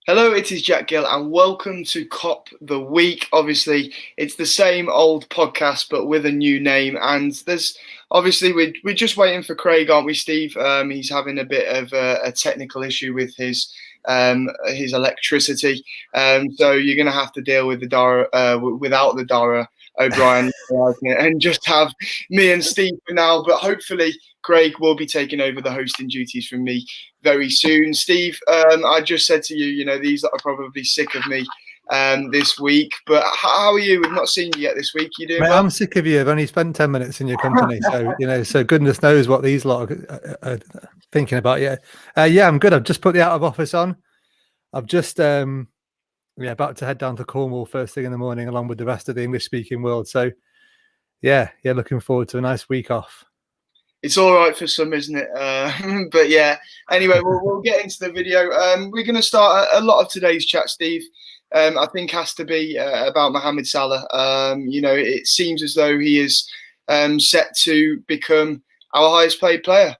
Hello, it is Jack Gill, and welcome to Cop the Week. Obviously, it's the same old podcast, but with a new name. And there's obviously we're just waiting for Craig, aren't we, Steve? He's having a bit of a technical issue with his electricity. So you're going to have to deal with the Dara without the Dara O'Brien and just have me and Steve for now. But hopefully, Craig will be taking over the hosting duties from me very soon. Steve, I just said to you, these are probably sick of me this week. But how are you? We've not seen you yet this week. You doing Mate, well? I'm sick of you. I've only spent 10 minutes in your company. So goodness knows what these lot are thinking about. Yeah, I'm good. I've just put the out of office on. I've just, about to head down to Cornwall first thing in the morning, along with the rest of the English speaking world. So, looking forward to a nice week off. It's all right for some, isn't it? But yeah, anyway, we'll get into the video. We're going to start a lot of today's chat, Steve. I think has to be about Mohamed Salah. It seems as though he is set to become our highest paid player.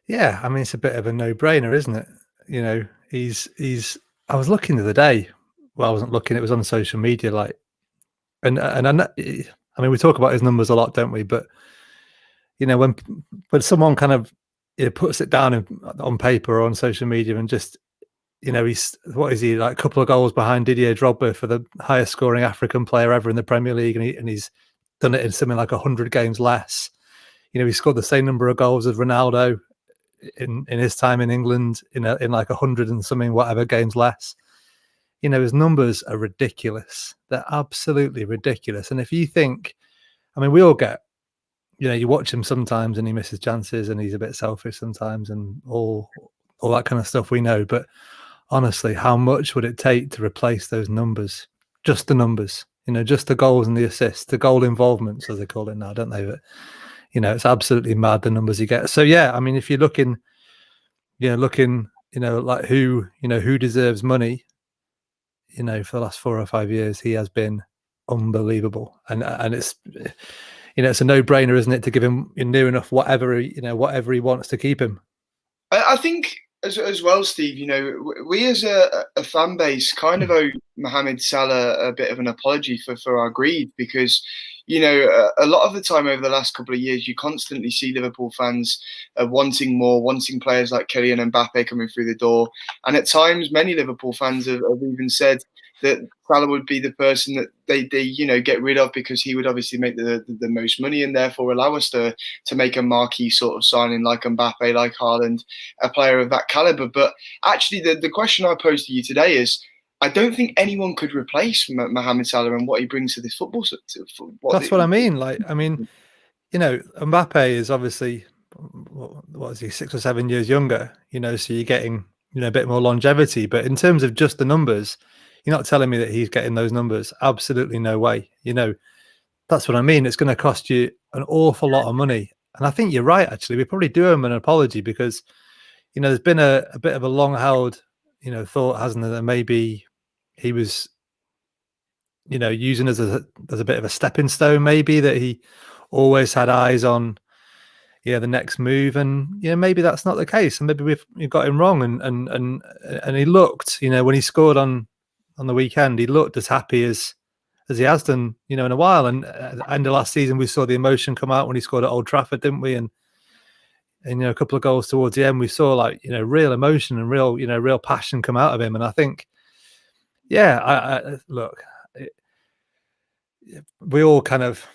Yeah, I mean, it's a bit of a no-brainer, isn't it? He's. I was looking the other day. Well, I wasn't looking. It was on social media, and I mean, we talk about his numbers a lot, don't we? But when someone kind of puts it down on paper or on social media and just, he's, what is he, like a couple of goals behind Didier Drogba for the highest scoring African player ever in the Premier League, and he's done it in something like 100 games less. He scored the same number of goals as Ronaldo in his time in England in like 100 and something whatever games less. His numbers are ridiculous. They're absolutely ridiculous. And if you think, I mean, we all get, you watch him sometimes and he misses chances and he's a bit selfish sometimes and all that kind of stuff we know. But honestly, how much would it take to replace those numbers? Just the numbers, just the goals and the assists, the goal involvements, as they call it now, don't they? But, it's absolutely mad, the numbers he gets. So, I mean, if you're looking, like who deserves money, for the last 4 or 5 years, he has been unbelievable. And it's, it's a no-brainer, isn't it, to give him near enough whatever he wants to keep him. I think as well, Steve, we as a fan base kind of owe Mohamed Salah a bit of an apology for our greed because, a lot of the time over the last couple of years, you constantly see Liverpool fans wanting more, wanting players like Kylian Mbappe coming through the door. And at times, many Liverpool fans have even said that Salah would be the person that they get rid of because he would obviously make the most money and therefore allow us to make a marquee sort of signing like Mbappe, like Haaland, a player of that caliber. But actually, the question I posed to you today is, I don't think anyone could replace Mohamed Salah and what he brings to this football. That's what I mean. Mbappe is obviously, what is he, 6 or 7 years younger, so you're getting, a bit more longevity. But in terms of just the numbers, you're not telling me that he's getting those numbers. Absolutely no way. That's what I mean. It's going to cost you an awful lot of money. And I think you're right, actually. We probably do him an apology because, there's been a bit of a long-held, thought, hasn't there, that maybe he was, using as a bit of a stepping stone, maybe, that he always had eyes on, the next move. And, maybe that's not the case. And maybe we've got him wrong. And he looked, when he scored on the weekend, he looked as happy as he has done, in a while. And at the end of last season, we saw the emotion come out when he scored at Old Trafford, didn't we? And a couple of goals towards the end, we saw real emotion and real passion come out of him. And I think, look, we all kind of,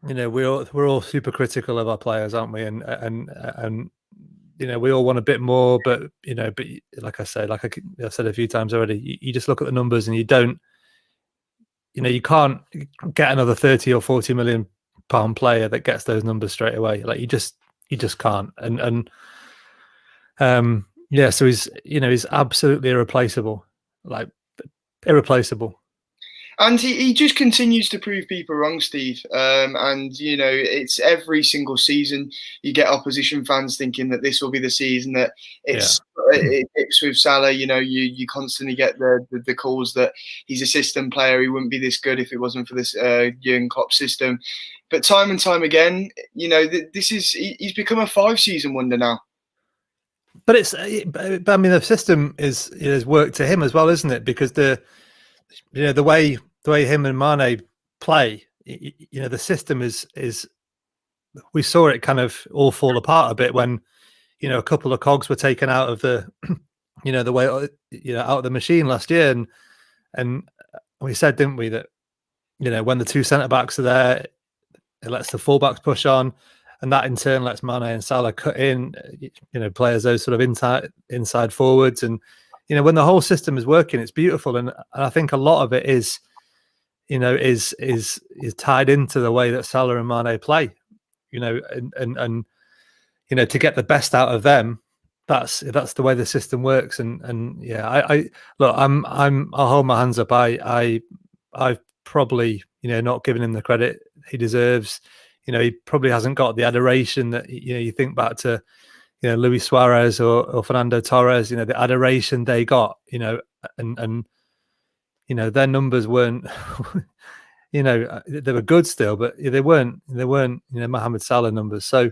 we're all super critical of our players, aren't we? And we all want a bit more, but like I say, like I said a few times already, you just look at the numbers and you don't, you can't get another 30 or 40 million pound player that gets those numbers straight away. Like you just can't. So he's absolutely irreplaceable, like irreplaceable. And he just continues to prove people wrong, Steve. It's every single season you get opposition fans thinking that this will be the season that it dips with Salah. You constantly get the calls that he's a system player. He wouldn't be this good if it wasn't for this Jurgen Klopp system. But time and time again, he's become a 5-season wonder now. But but I mean, the system is worked to him as well, isn't it? Because the way him and Mane play, the system is. We saw it kind of all fall apart a bit when, a couple of cogs were taken out of the, the way, out of the machine last year, and we said, didn't we, that when the two centre backs are there, it lets the fullbacks push on, and that in turn lets Mane and Salah cut in, play as those sort of inside forwards, and when the whole system is working, it's beautiful, and I think a lot of it is, is tied into the way that Salah and Mane play, and to get the best out of them. That's the way the system works, and yeah, I look, I'll hold my hands up. I've probably not given him the credit he deserves. He probably hasn't got the adoration that you think back to Luis Suarez or Fernando Torres. The adoration they got. And their numbers weren't. They were good still, but they weren't Mohamed Salah numbers. So.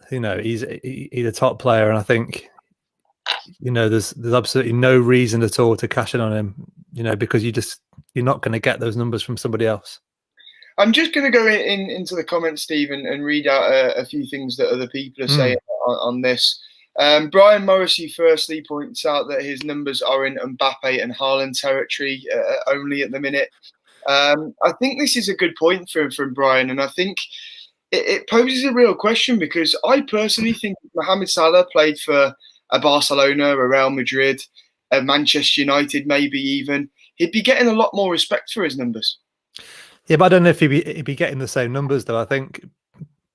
He's a top player, and I think there's absolutely no reason at all to cash in on him, because you're not going to get those numbers from somebody else. I'm just going to go into the comments, Steve, and read out a few things that other people are saying on this. Brian Morrissey firstly points out that his numbers are in Mbappe and Haaland territory only at the minute. I think this is a good point from Brian, and I think it poses a real question, because I personally think if Mohamed Salah played for a Barcelona, a Real Madrid, a Manchester United, maybe even, he'd be getting a lot more respect for his numbers. Yeah, but I don't know if he'd be getting the same numbers, though. I think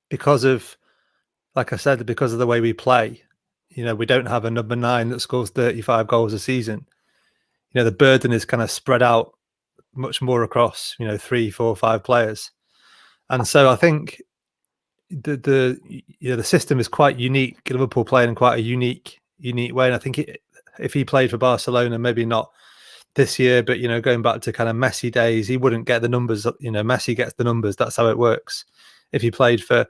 because of, like I said, because of the way we play, we don't have a number 9 that scores 35 goals a season. The burden is kind of spread out much more across, 3, 4, 5 players. And so I think the system is quite unique. Liverpool playing in quite a unique way, and I think if he played for Barcelona, maybe not this year, but going back to kind of Messi days, he wouldn't get the numbers. Messi gets the numbers. That's how it works. If he played for,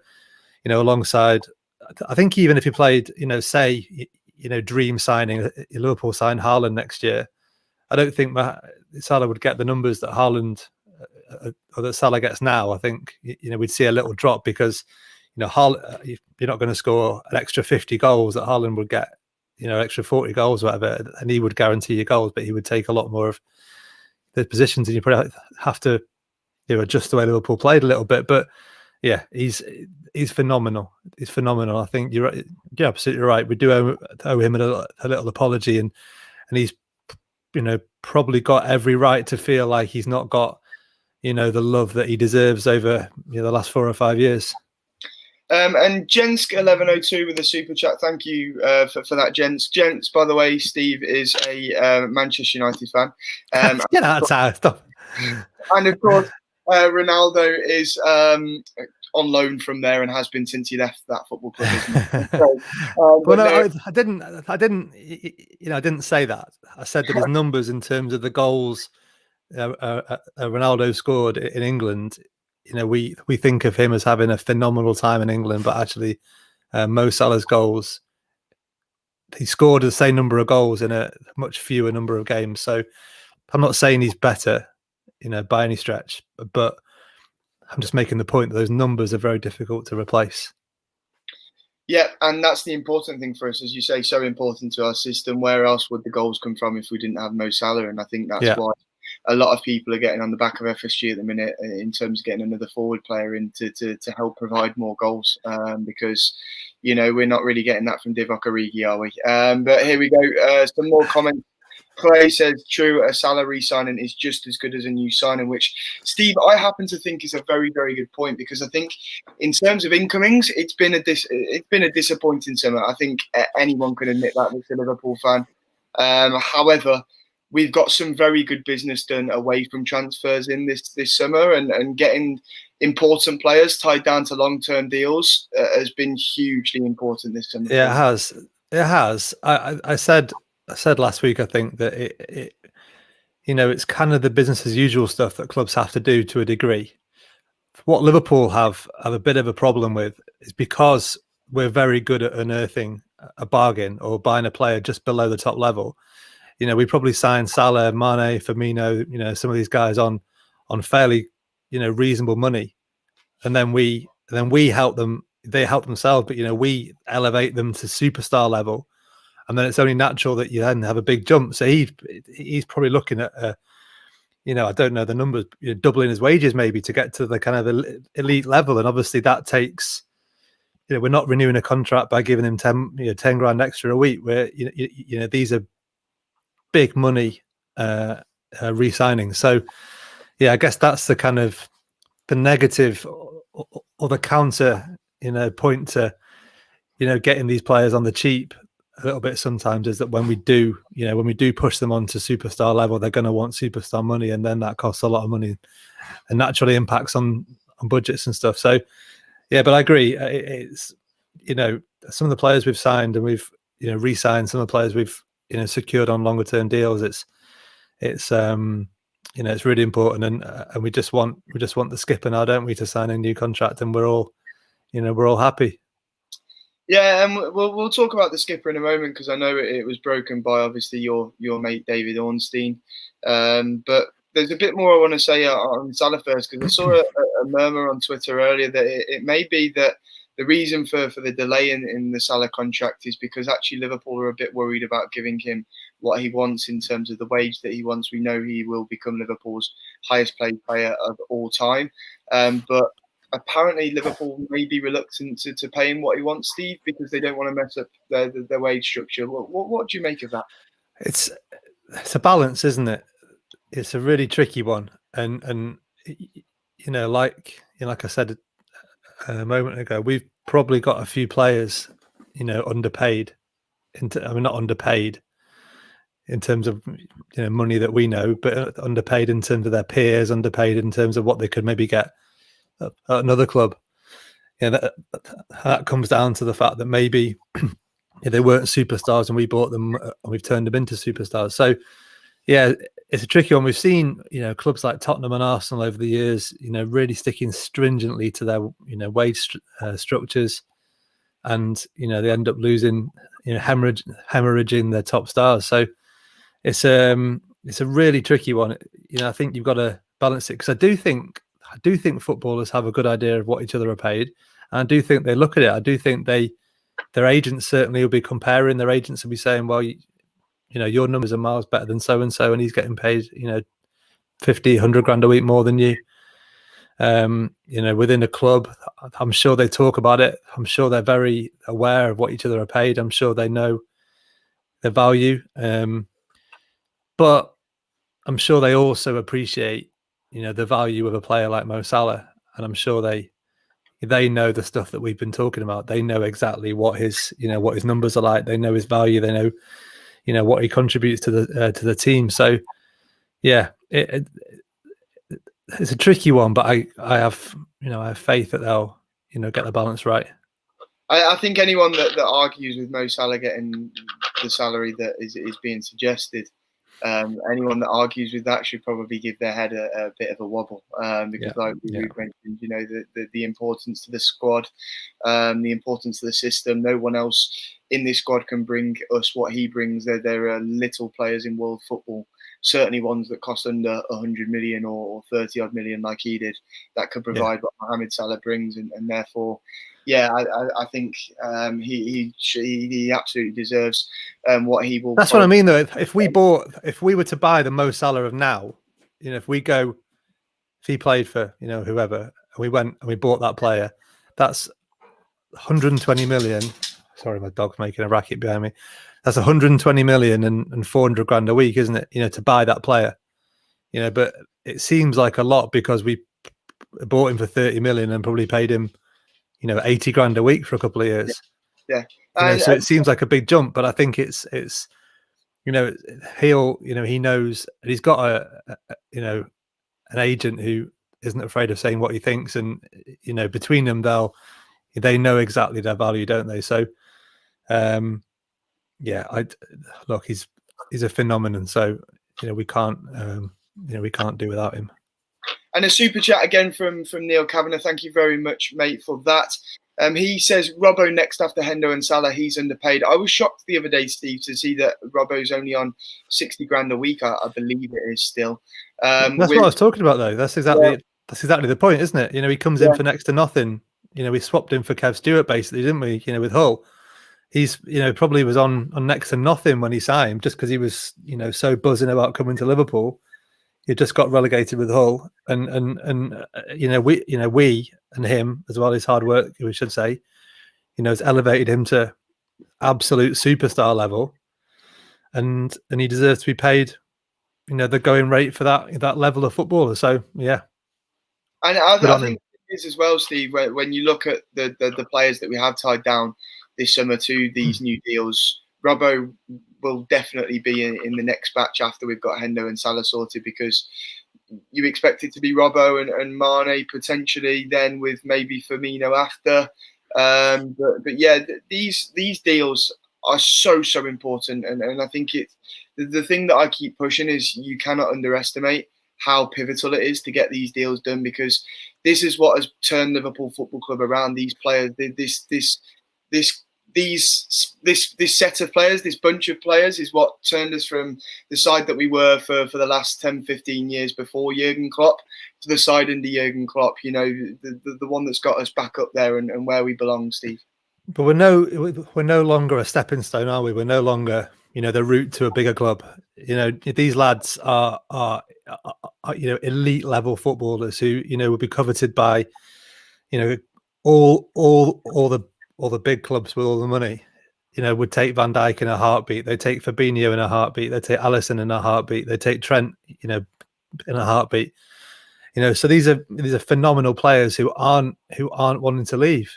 alongside, I think even if he played, say, dream signing, Liverpool sign Haaland next year, I don't think Salah would get the numbers that Haaland or that Salah gets now. I think we'd see a little drop, because you're not going to score an extra 50 goals that Haaland would get, extra 40 goals, whatever, and he would guarantee you goals, but he would take a lot more of the positions, and you probably have to adjust the way Liverpool played a little bit. But yeah, he's phenomenal. He's phenomenal. I think you're absolutely right. We do owe him a little apology, and he's probably got every right to feel like he's not got the love that he deserves over the last 4 or 5 years. And Jensk 1102 with a super chat. Thank you for that, Jensk. Jensk, by the way, Steve is a Manchester United fan. Stop. And of course, Ronaldo is on loan from there and has been since he left that football club. Well, I didn't say that. I said that his numbers in terms of the goals Ronaldo scored in England, we think of him as having a phenomenal time in England, but actually Mo Salah's goals, he scored the same number of goals in a much fewer number of games. So I'm not saying he's better, by any stretch, but I'm just making the point that those numbers are very difficult to replace. Yeah, and that's the important thing for us, as you say, so important to our system. Where else would the goals come from if we didn't have Mo Salah? And I think that's why a lot of people are getting on the back of FSG at the minute in terms of getting another forward player in to help provide more goals, because we're not really getting that from Divock Origi, are we? But here we go. Some more comments. Clay says, true, a salary signing is just as good as a new signing, which, Steve, I happen to think is a very, very good point, because I think in terms of incomings, it's been a disappointing summer. I think anyone can admit that as a Liverpool fan. However, we've got some very good business done away from transfers in this summer, and getting important players tied down to long-term deals has been hugely important this summer. Yeah, it has. I said last week, I think that it's kind of the business as usual stuff that clubs have to do to a degree. What Liverpool have a bit of a problem with is because we're very good at unearthing a bargain or buying a player just below the top level. You know, we probably signed Salah, Mane, Firmino, you know, some of these guys on fairly, you know, reasonable money, and then we help them. They help themselves, but you know, we elevate them to superstar level, and then it's only natural that you then have a big jump. So he's probably looking at you know, I don't know the numbers, you know, doubling his wages maybe to get to the kind of elite level, and obviously that takes, you know, we're not renewing a contract by giving him 10 grand extra a week. Where you know these are big money re-signing. So yeah, I guess that's the kind of the negative or the counter, you know, point to, you know, getting these players on the cheap a little bit sometimes is that when we do push them onto superstar level, they're going to want superstar money, and then that costs a lot of money and naturally impacts on budgets and stuff. So yeah, but I agree. It's, you know, some of the players we've signed and we've, you know, re-signed, some of the players we've, you know, secured on longer term deals. It's you know, it's really important, and we just want the skipper now, don't we, to sign a new contract, and we're all happy. Yeah, and we'll talk about the skipper in a moment, because I know it was broken by obviously your mate David Ornstein. But there's a bit more I want to say on Salah first, because I saw a murmur on Twitter earlier that it may be that the reason for the delay in the Salah contract is because actually Liverpool are a bit worried about giving him what he wants in terms of the wage that he wants. We know he will become Liverpool's highest paid player of all time, but apparently Liverpool may be reluctant to pay him what he wants, Steve, because they don't want to mess up their wage structure. What do you make of that? It's a balance, isn't it? It's a really tricky one, and you know, like I said a moment ago, we've probably got a few players, you know, underpaid. I mean, not underpaid in terms of, you know, money that we know, but underpaid in terms of their peers, underpaid in terms of what they could maybe get at another club. Yeah, that comes down to the fact that maybe they weren't superstars and we bought them and we've turned them into superstars. So yeah, it's a tricky one. We've seen, you know, clubs like Tottenham and Arsenal over the years, you know, really sticking stringently to their, you know, wage structures, and you know they end up losing, you know, hemorrhaging their top stars. So it's a really tricky one. You know, I think you've got to balance it, because I do think footballers have a good idea of what each other are paid, and I do think they look at it. I do think their agents certainly will be comparing. Their agents will be saying, well, you know, your numbers are miles better than so and so, and he's getting paid, you know, 50, 100 grand a week more than you. You know, within a club, I'm sure they talk about it. I'm sure they're very aware of what each other are paid. I'm sure they know their value. But I'm sure they also appreciate, you know, the value of a player like Mo Salah, and I'm sure they know the stuff that we've been talking about. They know exactly what his numbers are like. They know his value. They know, you know, what he contributes to the team. So yeah, it's a tricky one, but I have faith that they'll, you know, get the balance right. I think anyone that argues with Mo Salah getting the salary that is being suggested, anyone that argues with that should probably give their head a bit of a wobble, because like we've mentioned, you know, the importance to the squad, the importance to the system. No one else in this squad can bring us what he brings. There are little players in world football, certainly ones that cost under 100 million or 30 odd million like he did, that could provide what Mohamed Salah brings, and therefore, yeah, I think he absolutely deserves what he will. That's what I mean, though. If we were to buy the Mo Salah of now, you know, if he played for, you know, whoever, and we went and we bought that player, that's 120 million. Sorry, my dog's making a racket behind me. That's 120 million and 400 grand a week, isn't it? You know, to buy that player. You know, but it seems like a lot because we bought him for 30 million and probably paid him, you know, 80 grand a week for a couple of years. Yeah. You know, so it seems like a big jump, but I think it's you know, he knows, and he's got a you know, an agent who isn't afraid of saying what he thinks, and you know, between them they know exactly their value, don't they? So yeah, look, he's a phenomenon, so you know, we can't do without him. And a super chat again from Neil Kavanagh. Thank you very much, mate, for that. He says Robbo next after Hendo and Salah. He's underpaid. I was shocked the other day, Steve, to see that Robbo's only on 60 grand a week. I believe it is still. That's what I was talking about, though. That's exactly the point, isn't it? He comes in for next to nothing. We swapped him for Kev Stewart, basically, didn't we? With Hull. He's, probably was on next to nothing when he signed, just because he was, so buzzing about coming to Liverpool. He just got relegated with Hull, and we and him as well, his hard work, we should say, has elevated him to absolute superstar level, and he deserves to be paid, the going rate for that level of footballer. So yeah, and I think it is as well, Steve. When you look at the players that we have tied down this summer to these new deals, Robbo will definitely be in the next batch after we've got Hendo and Salah sorted, because you expect it to be Robbo and Mane potentially, then with maybe Firmino after. But yeah, these deals are so important, and I think the thing that I keep pushing is you cannot underestimate how pivotal it is to get these deals done, because this is what has turned Liverpool Football Club around. These players, this set of players, this bunch of players, is what turned us from the side that we were for the last 10, 15 years before Jurgen Klopp to the side under Jurgen Klopp. The one that's got us back up there and where we belong, Steve. But we're no longer a stepping stone, are we? We're no longer, the route to a bigger club. These lads are elite level footballers who, would be coveted by, all the big clubs with all the money. Would take Van Dijk in a heartbeat. They take Fabinho in a heartbeat. They take Alisson in a heartbeat. They take Trent, in a heartbeat. So these are phenomenal players who aren't wanting to leave.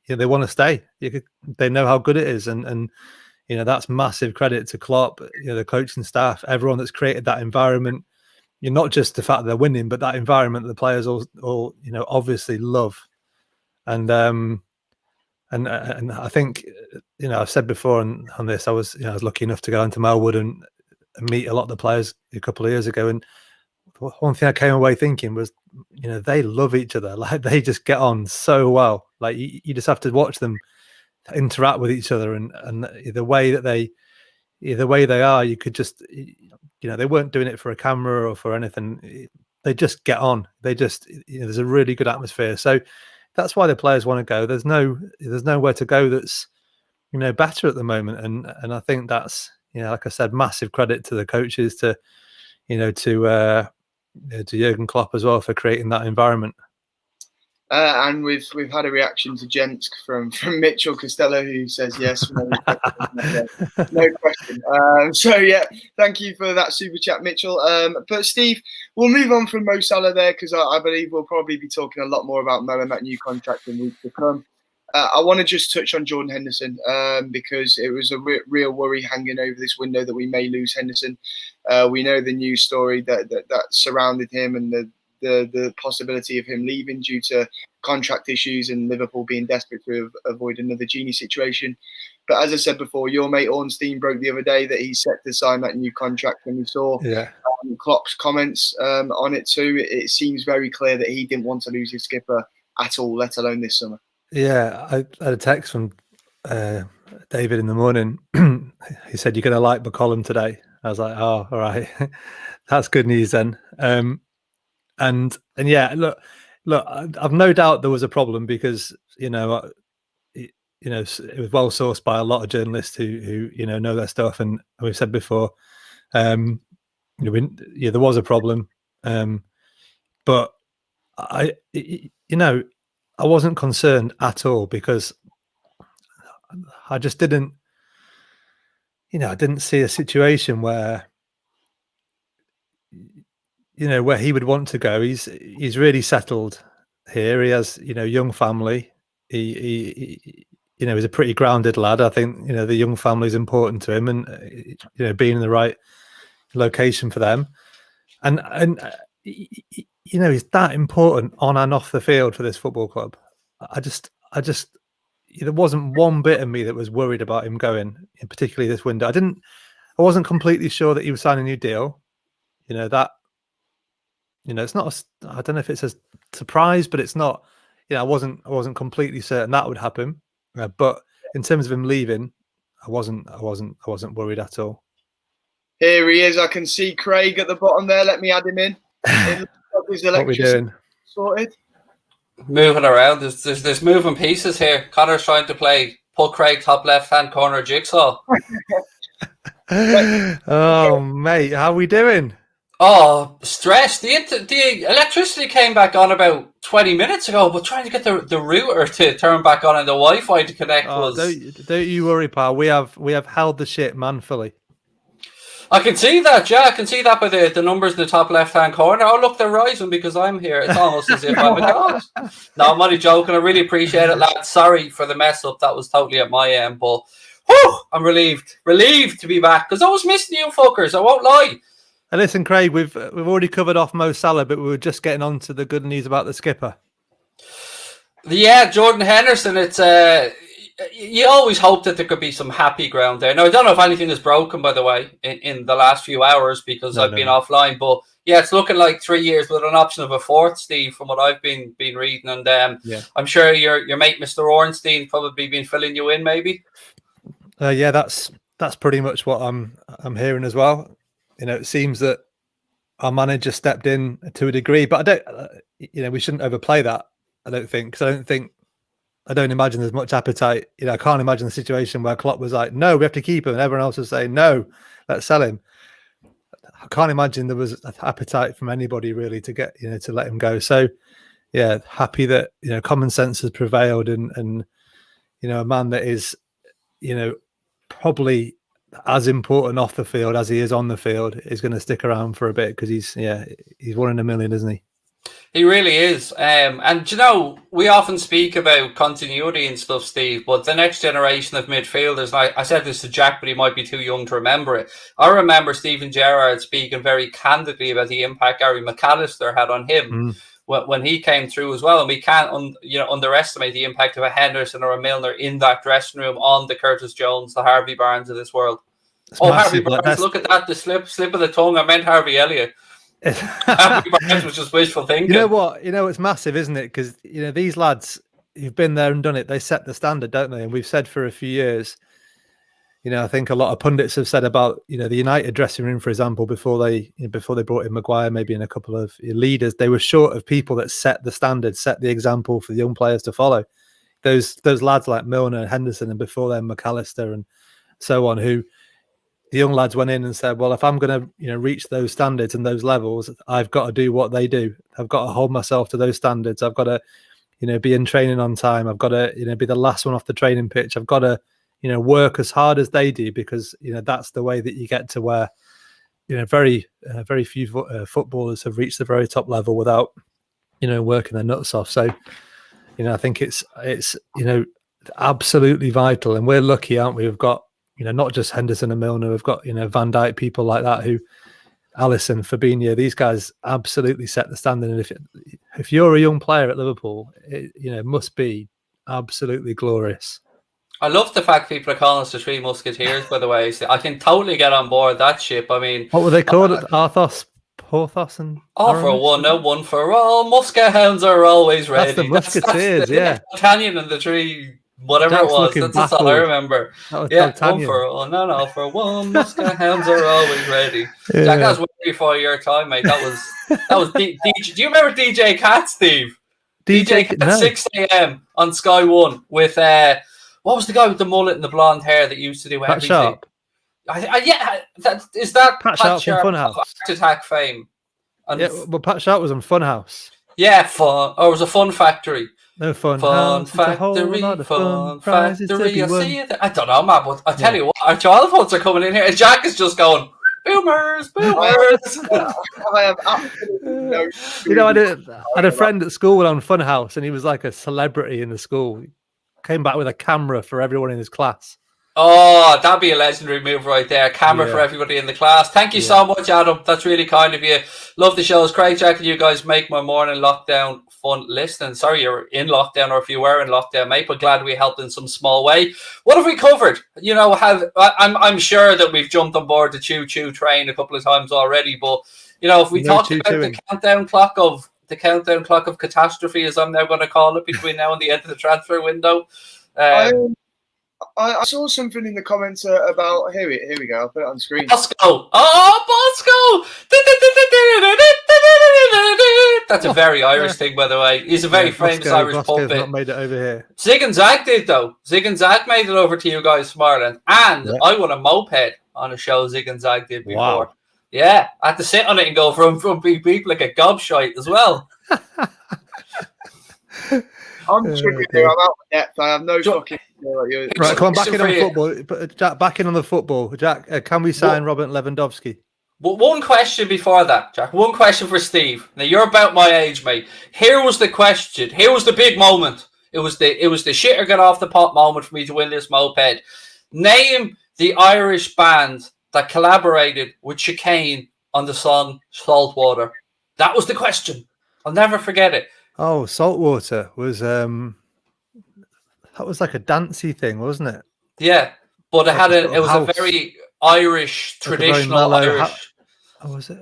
They want to stay. They know how good it is, and that's massive credit to Klopp, the coaching staff, everyone that's created that environment. Not just the fact that they're winning, but that environment that the players all obviously love. And I think, I've said before on this, I was lucky enough to go into Melwood and meet a lot of the players a couple of years ago, and one thing I came away thinking was, they love each other. Like, they just get on so well. Like, you just have to watch them interact with each other, and the way they are, you could just, they weren't doing it for a camera or for anything. They just get on. They just, there's a really good atmosphere. So that's why the players want to go. There's nowhere to go that's, better at the moment. And I think that's, like I said, massive credit to the coaches, to Jurgen Klopp as well, for creating that environment. And we've had a reaction to Jensk from Mitchell Costello, who says yes. No question. So yeah, thank you for that super chat, Mitchell. But Steve, we'll move on from Mo Salah there, because I believe we'll probably be talking a lot more about Mo and that new contract in weeks to come. I want to just touch on Jordan Henderson, because it was a real worry hanging over this window that we may lose Henderson. We know the news story that surrounded him, and the possibility of him leaving due to contract issues and Liverpool being desperate to avoid another Genie situation. But as I said before, your mate Ornstein broke the other day that he's set to sign that new contract, and we saw Klopp's comments on it too. It seems very clear that he didn't want to lose his skipper at all, let alone this summer. Yeah, I had a text from David in the morning. He said, "You're going to like the column today." I was like, "Oh, all right, that's good news then." And yeah, look, I've no doubt there was a problem, because it was well sourced by a lot of journalists who know their stuff, and we've said before, there was a problem, but I wasn't concerned at all, because I just didn't, I didn't see a situation where, where he would want to go. He's really settled here. He has, young family. He he's a pretty grounded lad. I think, the young family is important to him, and, being in the right location for them. And he's that important on and off the field for this football club. I just, there wasn't one bit of me that was worried about him going, particularly this window. I wasn't completely sure that he would sign a new deal. It's not, I don't know if it's a surprise, but it's not, I wasn't completely certain that would happen. But in terms of him leaving, I wasn't worried at all. Here he is. I can see Craig at the bottom there. Let me add him in. It looks like his What we doing? Sorted. Moving around. There's moving pieces here. Connor's trying to put Craig top left-hand corner jigsaw. Oh, mate, how we doing? Oh, stress. The electricity came back on about 20 minutes ago, but trying to get the router to turn back on and the Wi-Fi to connect was... Don't you worry, pal. We have held the shit manfully. I can see that, yeah. I can see that by the numbers in the top left-hand corner. Oh, look, they're rising because I'm here. It's almost as if I'm a god. No, I'm only joking. I really appreciate it, lads. Sorry for the mess up. That was totally at my end, but whew, I'm relieved to be back because I was missing you fuckers. I won't lie. And listen, Craig, we've already covered off Mo Salah, but we were just getting on to the good news about the skipper. Yeah, Jordan Henderson. It's you always hope that there could be some happy ground there. Now, I don't know if anything is broken, by the way, in the last few hours because I've been offline. But yeah, it's looking like 3 years with an option of a fourth, Steve, from what I've been reading. And I'm sure your mate, Mr. Ornstein, probably been filling you in, maybe. Yeah, that's pretty much what I'm hearing as well. It seems that our manager stepped in to a degree, but I don't. We shouldn't overplay that. I don't think because I don't imagine there's much appetite. I can't imagine the situation where Klopp was like, "No, we have to keep him," and everyone else was saying, "No, let's sell him." I can't imagine there was appetite from anybody really to get to let him go. So, yeah, happy that common sense has prevailed, and a man that is probably as important off the field as he is on the field is going to stick around for a bit because he's one in a million, isn't he? He really is. And we often speak about continuity and stuff, Steve, but the next generation of midfielders, and I said this to Jack, but he might be too young to remember it. I remember Steven Gerrard speaking very candidly about the impact Gary McAllister had on him when he came through as well. And we can't underestimate the impact of a Henderson or a Milner in that dressing room on the Curtis Jones, the Harvey Barnes of this world. It's massive. Harvey Barnes, look at that, the slip of the tongue. I meant Harvey Elliott. Harvey Barnes was just wishful thinking. You know what? It's massive, isn't it? Because these lads who've been there and done it, they set the standard, don't they? And we've said for a few years. I think a lot of pundits have said about the United dressing room, for example, before they brought in Maguire, maybe in a couple of leaders, they were short of people that set the standard, set the example for the young players to follow. Those lads like Milner, Henderson, and before them McAllister and so on, who. The young lads went in and said, well, if I'm going to, reach those standards and those levels, I've got to do what they do. I've got to hold myself to those standards. I've got to, be in training on time. I've got to, be the last one off the training pitch. I've got to, work as hard as they do because, that's the way that you get to where, very few footballers have reached the very top level without, working their nuts off. So, I think it's absolutely vital. And we're lucky, aren't we? We've got, not just Henderson and Milner. We've got, Van Dijk, people like that who, Alisson, Fabinho, these guys absolutely set the standard. And if you're a young player at Liverpool, it must be absolutely glorious. I love the fact people are calling us the Three Musketeers, by the way. So I can totally get on board that ship. I mean... What were they called? Arthos, Porthos and... All for one, no one for all. Musket hounds are always ready. That's the Musketeers, yeah. Canyon and the Three... Whatever it was, that's all I remember. Yeah, one for all. No, for one. Muscat hounds are always ready. Yeah. Jack, that was way before your time, mate. That was DJ. Do you remember DJ Cat, Steve? DJ Cat at 6 a.m. on Sky One with what was the guy with the mullet and the blonde hair that used to do everything? Pat Sharp. Is that Pat Sharp from Funhouse? Art Attack fame. And well, Pat Sharp was on Funhouse. Yeah, fun. Or it was a Fun Factory. No fun. Fun factory. I see it. I don't know, man, but I tell you what, our childhoods are coming in here, and Jack is just going, boomers. I have absolutely no. I had a friend at school on Funhouse, and he was like a celebrity in the school. He came back with a camera for everyone in his class. Oh, that'd be a legendary move right there. Camera for everybody in the class. Thank you so much, Adam. That's really kind of you. Love the shows. Craig, Jack, and you guys make my morning lockdown fun listening. Sorry you're in lockdown, or if you were in lockdown, mate, but glad we helped in some small way. What have we covered? I'm sure that we've jumped on board the choo-choo train a couple of times already, but, if we talked about the countdown clock of the countdown clock of catastrophe, as I'm now going to call it, between now and the end of the transfer window. I saw something in the comments about here we go. I'll put it on screen. Bosco! Oh, Bosco! That's a very Irish thing, by the way. He's a very famous Irish puppet. Not made it over here. Zig and Zag did, though. Zig and Zag made it over to you guys from Ireland, and I won a moped on a show Zig and Zag did before. Wow. Yeah, I had to sit on it and go from beep beep like a gobshite as well. I'm tripping here. I'm out of depth. I have no fucking idea. Right, come on, back in on the football. Jack, back in on the football. Jack, can we sign Robert Lewandowski? Well, one question before that, Jack. One question for Steve. Now, you're about my age, mate. Here was the question. Here was the big moment. It was the shitter get off the pot moment for me to win this moped. Name the Irish band that collaborated with Chicane on the song Saltwater. That was the question. I'll never forget it. Oh, Saltwater was that was like a dancey thing, wasn't it? Yeah, but it had it was a very Irish, traditional Irish. Oh, was it?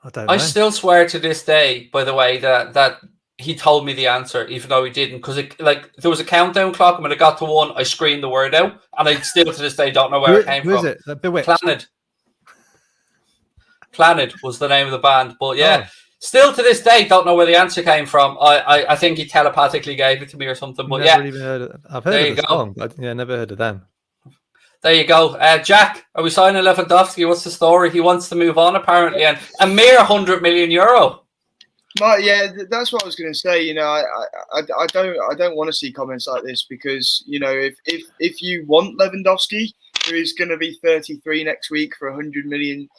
I don't know. I still swear to this day, by the way, that he told me the answer, even though he didn't, because there was a countdown clock, and when it got to 1, I screamed the word out, and I still to this day don't know where it came from. Who is it? Bewitched. Planet was the name of the band, but yeah. Oh. Still to this day, don't know where the answer came from. I think he telepathically gave it to me or something. But never even heard of it. I've heard of the song, but never heard of them. There you go. Jack, are we signing Lewandowski? What's the story? He wants to move on, apparently, and a mere €100 million. Yeah, that's what I was going to say. You know, I don't want to see comments like this because, you know, if you want Lewandowski, who is going to be 33 next week for €100 million,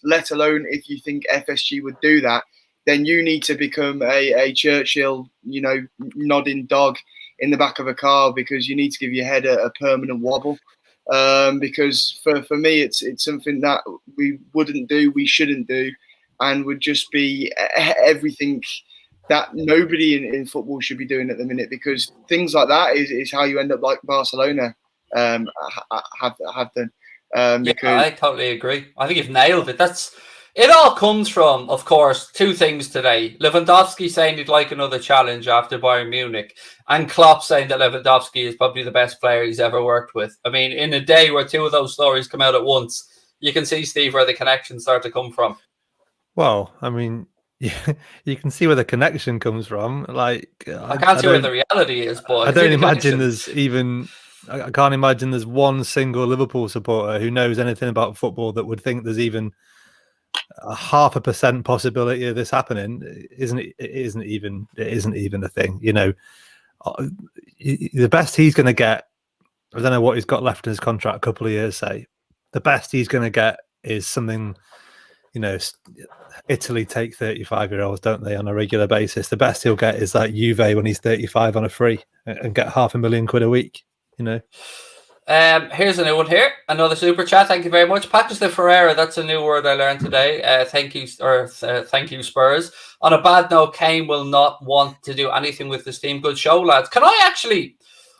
let alone if you think FSG would do that, then you need to become a Churchill, you know, nodding dog in the back of a car, because you need to give your head a permanent wobble. Because for me, it's something that we wouldn't do, we shouldn't do, and would just be everything that nobody in football should be doing at the minute, because things like that is how you end up like Barcelona have done. Yeah, I totally agree. I think you've nailed it. It all comes from, of course, two things today. Lewandowski saying he'd like another challenge after Bayern Munich, and Klopp saying that Lewandowski is probably the best player he's ever worked with. I mean, in a day where two of those stories come out at once, you can see, Steve, where the connections start to come from. Well, I mean, you can see where the connection comes from. Like, I can't see where the reality is, but I don't imagine there's even... I can't imagine there's one single Liverpool supporter who knows anything about football that would think there's even a 0.5% possibility of this happening. It isn't even a thing. You know, the best he's going to get, I don't know what he's got left in his contract, a couple of years, say. The best he's going to get is something, you know, Italy take 35-year-olds, don't they, on a regular basis. The best he'll get is like Juve when he's 35 on a free and get £500,000 a week. You know, here's a new one here. Another super chat. Thank you very much, Patrice de Ferreira. That's a new word I learned today. Thank you, Spurs. On a bad note, Kane will not want to do anything with this team. Good show, lads. Can I actually?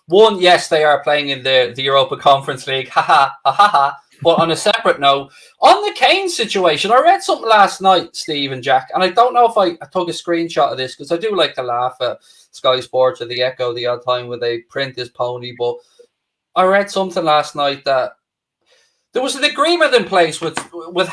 One, yes, they are playing in the Europa Conference League. Ha ha ha ha ha. But on a separate note, on the Kane situation, I read something last night, Steve and Jack, and I don't know if I took a screenshot of this because I do like to laugh at Sky Sports or the Echo the odd time when they print this pony. But I read something last night that there was an agreement in place with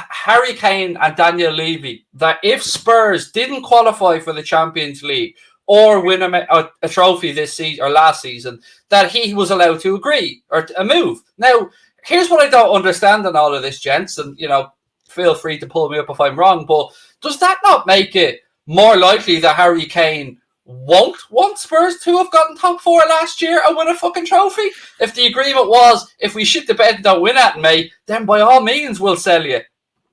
Harry Kane and Daniel Levy that if Spurs didn't qualify for the Champions League or win a trophy this season or last season, that he was allowed to agree or a move. Now, here's what I don't understand in all of this, gents, and, you know, feel free to pull me up if I'm wrong, but does that not make it more likely that Harry Kane won't want Spurs to have gotten top 4 last year and win a fucking trophy? If the agreement was, if we shit the bed and don't win it in May, then by all means we'll sell you.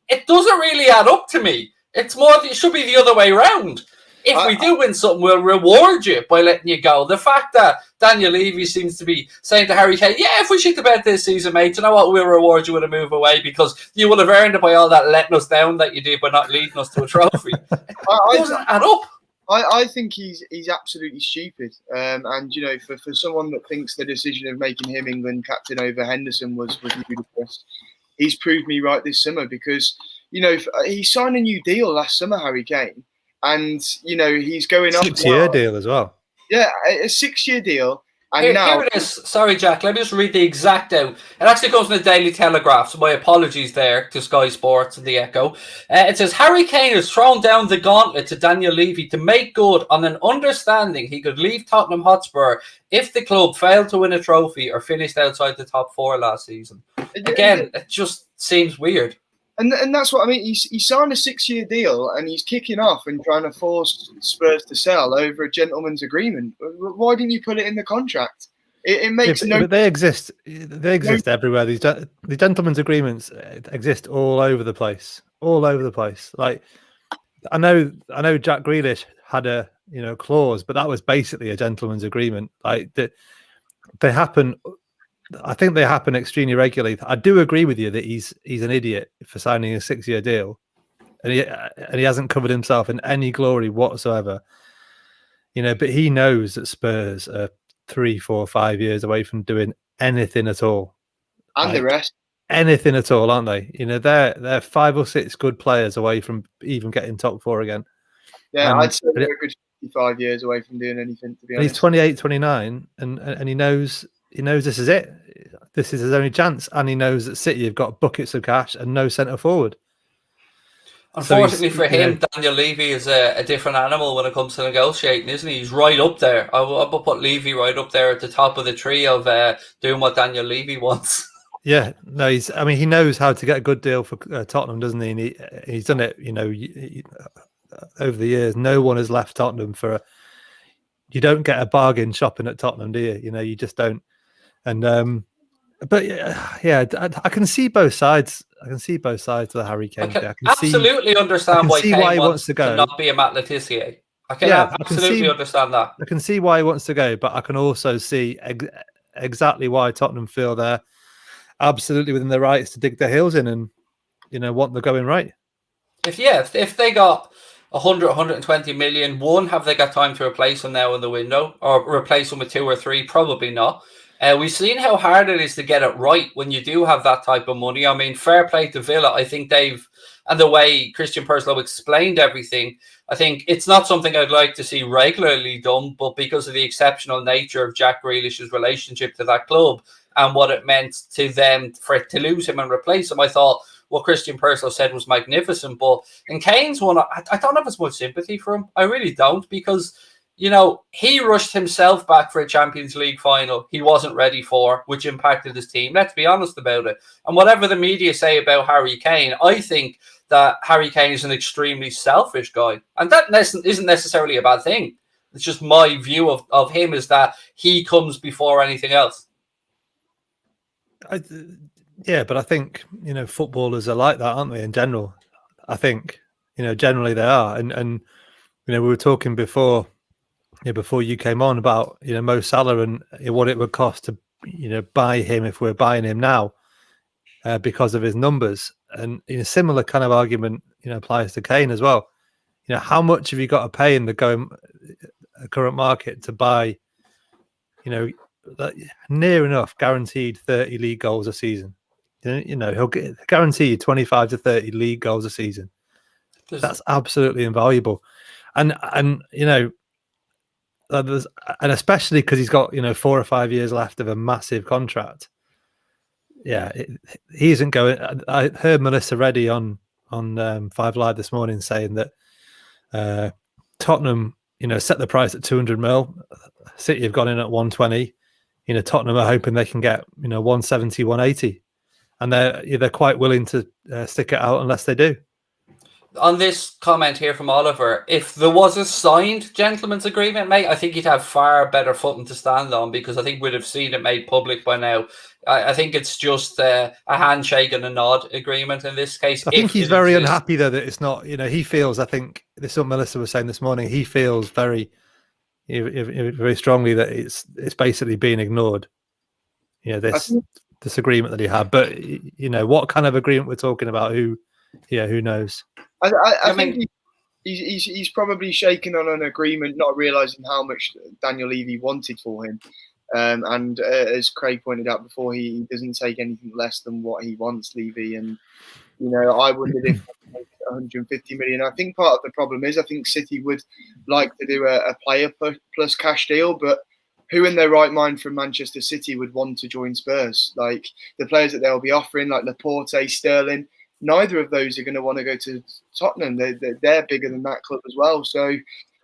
It doesn't really add up to me. It's more, it should be the other way around. If we do win something, we'll reward you by letting you go. The fact that Daniel Levy seems to be saying to Harry Kane, yeah, if we shit the bed this season, mate, you know what, we'll reward you with a move away because you will have earned it by all that letting us down that you did by not leading us to a trophy. It doesn't add up. I think he's absolutely stupid. And, you know, for someone that thinks the decision of making him England captain over Henderson was ludicrous, he's proved me right this summer because, you know, he signed a new deal last summer, Harry Kane. and you know he's going off 6-year deal as well. Yeah, a 6-year deal. And here it is. Sorry, Jack. Let me just read the exact out. It actually comes from the Daily Telegraph, so my apologies there to Sky Sports and the Echo. It says, Harry Kane has thrown down the gauntlet to Daniel Levy to make good on an understanding he could leave Tottenham Hotspur if the club failed to win a trophy or finished outside the top 4 last season. Again, it just seems weird. And that's what I mean. He signed a 6-year deal and he's kicking off and trying to force Spurs to sell over a gentleman's agreement. Why didn't you put it in the contract? It makes no. But they exist. They exist everywhere. These the gentleman's agreements exist all over the place. All over the place. Like I know Jack Grealish had a clause, but that was basically a gentleman's agreement. Like they happen. I think they happen extremely regularly. I do agree with you that he's an idiot for signing a 6-year deal, and he hasn't covered himself in any glory whatsoever. But he knows that Spurs are 3, 4, 5 years away from doing anything at all, and the rest, anything at all, aren't they? They're 5 or 6 good players away from even getting top 4 again. Yeah, I'd say they're a good 55 years away from doing anything. To be honest, he's 28, 29, and he knows. He knows this is it. This is his only chance, and he knows that City have got buckets of cash and no centre forward. Unfortunately for him, Daniel Levy is a different animal when it comes to negotiating, isn't he? He's right up there. I will put Levy right up there at the top of the tree of doing what Daniel Levy wants. Yeah, no, he knows how to get a good deal for Tottenham, doesn't he? And he's done it. Over the years, no one has left Tottenham for you don't get a bargain shopping at Tottenham, do you? You just don't. And but yeah, I can see both sides. I can see both sides of the Harry Kane. I can absolutely understand why Kane wants to go. Not be a Matt Letizia. I can absolutely understand that. I can see why he wants to go, but I can also see exactly why Tottenham feel they're absolutely within their rights to dig their heels in and want the going right. If they got 100, 120 million, have they got time to replace him now in the window, or replace him with 2 or 3? Probably not. We've seen how hard it is to get it right when you do have that type of money. I mean, fair play to Villa. I think and the way Christian Purslow explained everything, I think it's not something I'd like to see regularly done, but because of the exceptional nature of Jack Grealish's relationship to that club and what it meant to them to lose him and replace him, I thought what Christian Purslow said was magnificent. But in Kane's one, I don't have as much sympathy for him. I really don't, because he rushed himself back for a Champions League final he wasn't ready for, which impacted his team. Let's be honest about it. And whatever the media say about Harry Kane, I think that Harry Kane is an extremely selfish guy. And that isn't necessarily a bad thing. It's just my view of him is that he comes before anything else. Yeah, but I think, footballers are like that, aren't they, in general? I think, generally they are. And we were talking before you came on about Mo Salah and what it would cost to buy him if we're buying him now because of his numbers, and similar kind of argument applies to Kane as well. How much have you got to pay in the current market to buy near enough guaranteed 30 league goals a season? He'll guarantee you 25 to 30 league goals a season. That's absolutely invaluable, and especially because he's got 4 or 5 years left of a massive contract. Yeah, he isn't going. I heard Melissa Reddy on 5 Live this morning saying that Tottenham, set the price at 200 mil. City have gone in at 120. Tottenham are hoping they can get 170, 180, and they're quite willing to stick it out unless they do. On this comment here from Oliver, if there was a signed gentleman's agreement, mate, I think you'd have far better footing to stand on, because I think we'd have seen it made public by now. I think it's just a handshake and a nod agreement in this case. I think he's very unhappy, though, that it's not, he feels, I think this is what Melissa was saying this morning, he feels very, very strongly that it's basically being ignored. This agreement that he had. But, what kind of agreement we're talking about, who knows? I think he's probably shaken on an agreement, not realising how much Daniel Levy wanted for him. And as Craig pointed out before, he doesn't take anything less than what he wants, Levy. And I wondered if 150 million. I think part of the problem is I think City would like to do a player plus cash deal, but who in their right mind from Manchester City would want to join Spurs? Like the players that they'll be offering, like Laporte, Sterling, neither of those are going to want to go to Tottenham. They're bigger than that club as well. So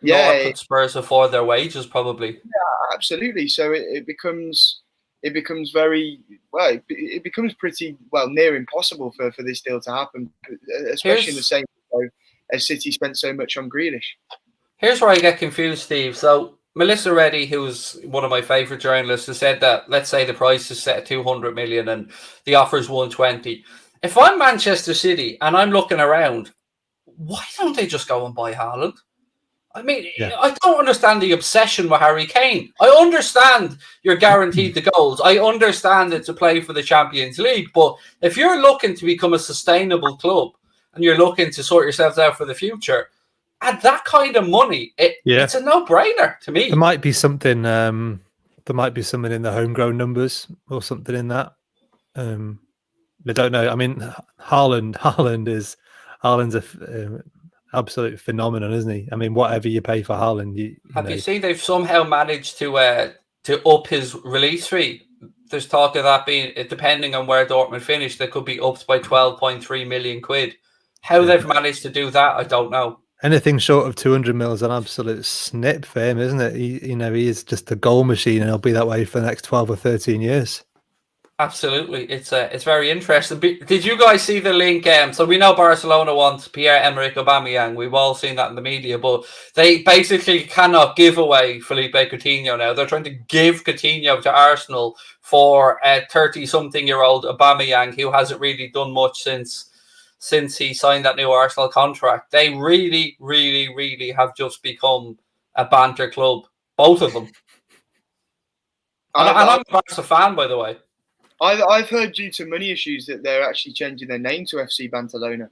yeah, nor could Spurs afford their wages probably. Yeah, absolutely. So it becomes very well. It becomes pretty near impossible for this deal to happen, especially in the same way as City spent so much on Grealish. Here's where I get confused, Steve. So Melissa Reddy, who's one of my favourite journalists, has said that let's say the price is set at 200 million and the offer is 120. If I'm Manchester City and I'm looking around, why don't they just go and buy Haaland? I mean, I don't understand the obsession with Harry Kane. I understand you're guaranteed the goals. I understand it's a play for the Champions League. But if you're looking to become a sustainable club and you're looking to sort yourselves out for the future, at that kind of money, it's a no-brainer to me. There might be something. There might be something in the homegrown numbers or something in that. I don't know. I mean, Haaland's a absolute phenomenon, isn't he? I mean, whatever you pay for Haaland, you seen they've somehow managed to up his release fee? There's talk of that being, depending on where Dortmund finish, that could be upped by 12.3 million quid. How they've managed to do that, I don't know. Anything short of 200 mil is an absolute snip for him, isn't it? He is just a goal machine, and he'll be that way for the next 12 or 13 years. Absolutely, it's very interesting. Did you guys see the link? So we know Barcelona want Pierre-Emerick Aubameyang. We've all seen that in the media, but they basically cannot give away Felipe Coutinho now. They're trying to give Coutinho to Arsenal for a 30-something-year-old Aubameyang who hasn't really done much since he signed that new Arsenal contract. They really, really, really have just become a banter club, both of them. And I'm a Barca fan, by the way. I've heard due to money issues that they're actually changing their name to FC Barcelona.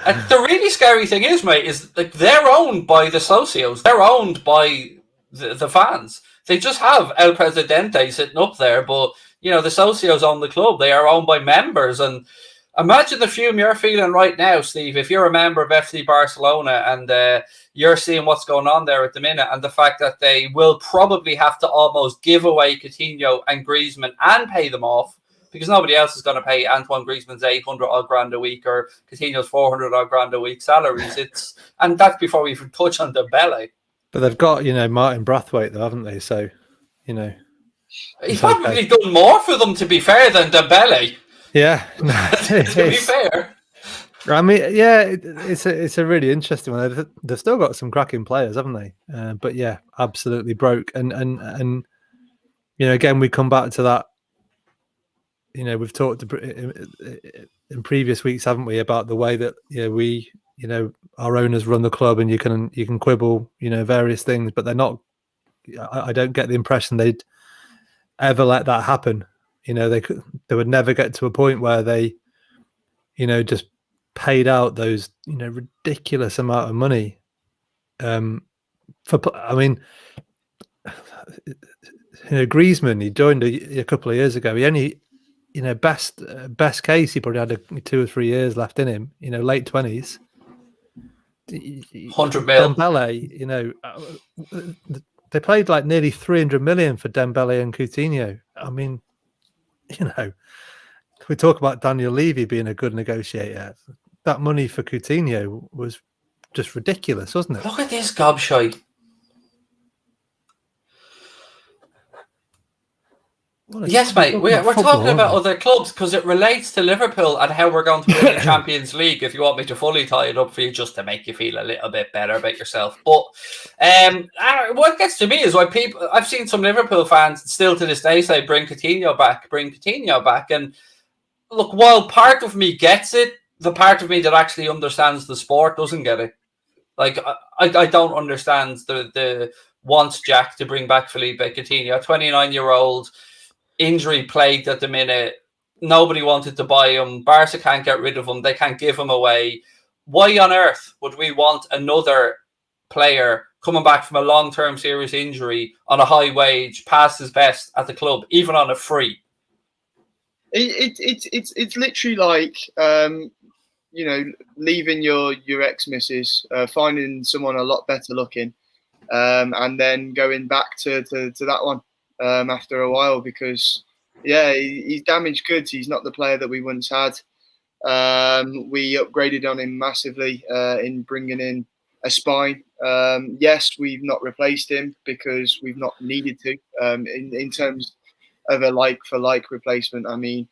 And the really scary thing is, mate, is like they're owned by the socios. They're owned by the fans. They just have El Presidente sitting up there, but the socios own the club. They are owned by members. And imagine the fume you're feeling right now, Steve, if you're a member of FC Barcelona and you're seeing what's going on there at the minute, and the fact that they will probably have to almost give away Coutinho and Griezmann and pay them off, because nobody else is going to pay Antoine Griezmann's 800 odd grand a week or Coutinho's 400 odd grand a week salaries. And that's before we even touch on Dembele. But they've got, Martin Brathwaite though, haven't they? So, he's probably done more for them, to be fair, than Dembele. Yeah, to be fair. I mean, yeah, it's a really interesting one. They've still got some cracking players, haven't they? But yeah, absolutely broke. And again, we come back to that. We've talked in previous weeks, haven't we, about the way that we our owners run the club, and you can quibble various things, but they're not. I don't get the impression they'd ever let that happen. They would never get to a point where they just paid out those ridiculous amount of money Griezmann, he joined a couple of years ago. He only best case he probably had 2 or 3 years left in him, late 20s. 100 mil. Dembele, they paid like nearly 300 million for Dembele and Coutinho. I mean, we talk about Daniel Levy being a good negotiator. That money for Coutinho was just ridiculous, wasn't it? Look at this gobshite. Yes, mate. We're talking about other clubs because it relates to Liverpool and how we're going to win the Champions League. If you want me to fully tie it up for you, just to make you feel a little bit better about yourself. But what gets to me is why I've seen some Liverpool fans still to this day say, "Bring Coutinho back." And look, while part of me gets it, the part of me that actually understands the sport doesn't get it. Like I don't understand the wants Jack to bring back Felipe Coutinho, a 29-year-old. Injury plagued at the minute. Nobody wanted to buy him. Barca can't get rid of him. They can't give him away. Why on earth would we want another player coming back from a long-term serious injury on a high wage, past his best at the club, even on a free? It's literally like leaving your ex-missus, finding someone a lot better looking, and then going back to that one after a while because he's damaged goods. He's not the player that we once had. We upgraded on him massively in bringing in a spine. Yes, we've not replaced him because we've not needed to in terms of a like-for-like replacement. I mean,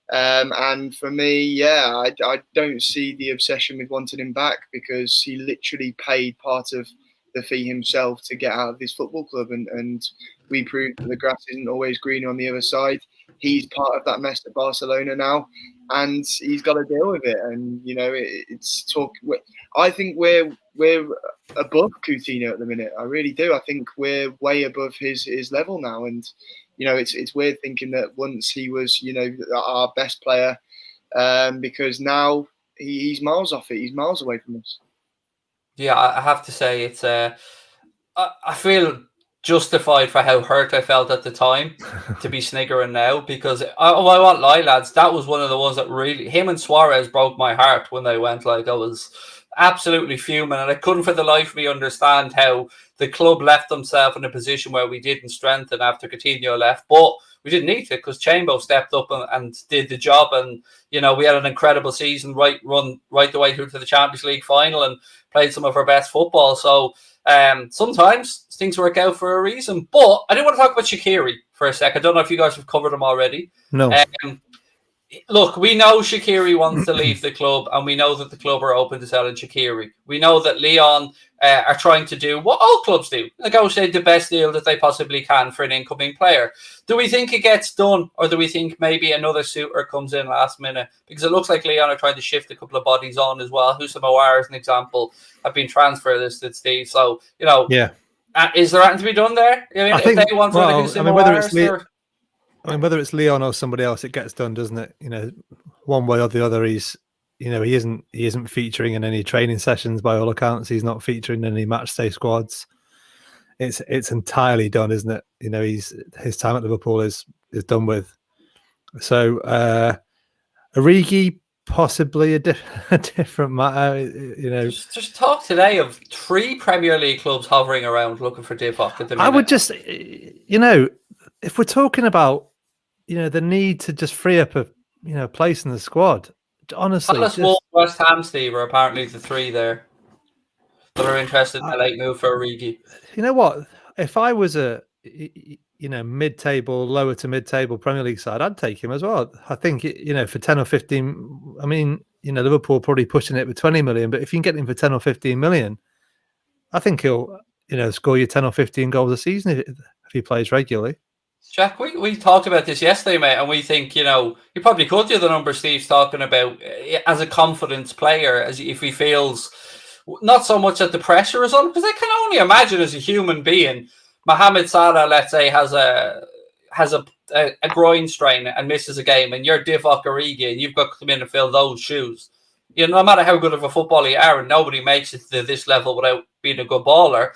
and for me, I don't see the obsession with wanting him back because he literally paid part of the fee himself to get out of this football club, and we proved that the grass isn't always greener on the other side. He's part of that mess at Barcelona now, and he's got to deal with it. And it's talk. I think we're above Coutinho at the minute. I really do. I think we're way above his level now, and it's weird thinking that once he was our best player, because now he's miles off it. He's miles away from us. Yeah, I have to say it's I feel justified for how hurt I felt at the time to be sniggering now because I won't lie, lads, that was one of the ones that really, him and Suarez broke my heart when they went. Like, I was absolutely fuming, and I couldn't for the life of me understand how the club left themselves in a position where we didn't strengthen after Coutinho left, but we didn't need to because Chambo stepped up and did the job, and we had an incredible season right the way through to the Champions League final and played some of our best football. So sometimes things work out for a reason. But I do want to talk about Shaqiri for a sec. I don't know if you guys have covered him already. No. Look, we know Shaqiri wants to leave the club, and we know that the club are open to selling Shaqiri. We know that Lyon are trying to do what all clubs do, negotiate the best deal that they possibly can for an incoming player. Do we think it gets done, or do we think maybe another suitor comes in last minute? Because it looks like Lyon are trying to shift a couple of bodies on as well. Houssam Aouar, as an example, have been transfer listed, Steve. So, yeah. Is there anything to be done there? I think, if they want whether it's Lyon or somebody else, it gets done, doesn't it? One way or the other, he isn't featuring in any training sessions by all accounts. He's not featuring in any match day squads. It's entirely done, isn't it? His time at Liverpool is done with. So Origi, possibly a different matter. Just talk today of 3 Premier League clubs hovering around looking for Divock at the minute. I would just, if we're talking about, the need to just free up a place in the squad. Honestly, Palace, Wolves, West Ham, Steve, are apparently the 3 there that are interested in a late move for Origi. You know what? If I was a mid-table, lower to mid-table Premier League side, I'd take him as well. I think for 10 or 15. I mean, Liverpool probably pushing it with 20 million, but if you can get him for 10 or 15 million, I think he'll score you 10 or 15 goals a season if he plays regularly. Jack, we talked about this yesterday, mate, and we think, you probably could do the number Steve's talking about as a confidence player, as if he feels not so much that the pressure is on, because I can only imagine as a human being, Mohamed Salah, let's say, has a groin strain and misses a game, and you're Divock Origi, and you've got to come in and fill those shoes. No matter how good of a footballer you are, and nobody makes it to this level without being a good baller,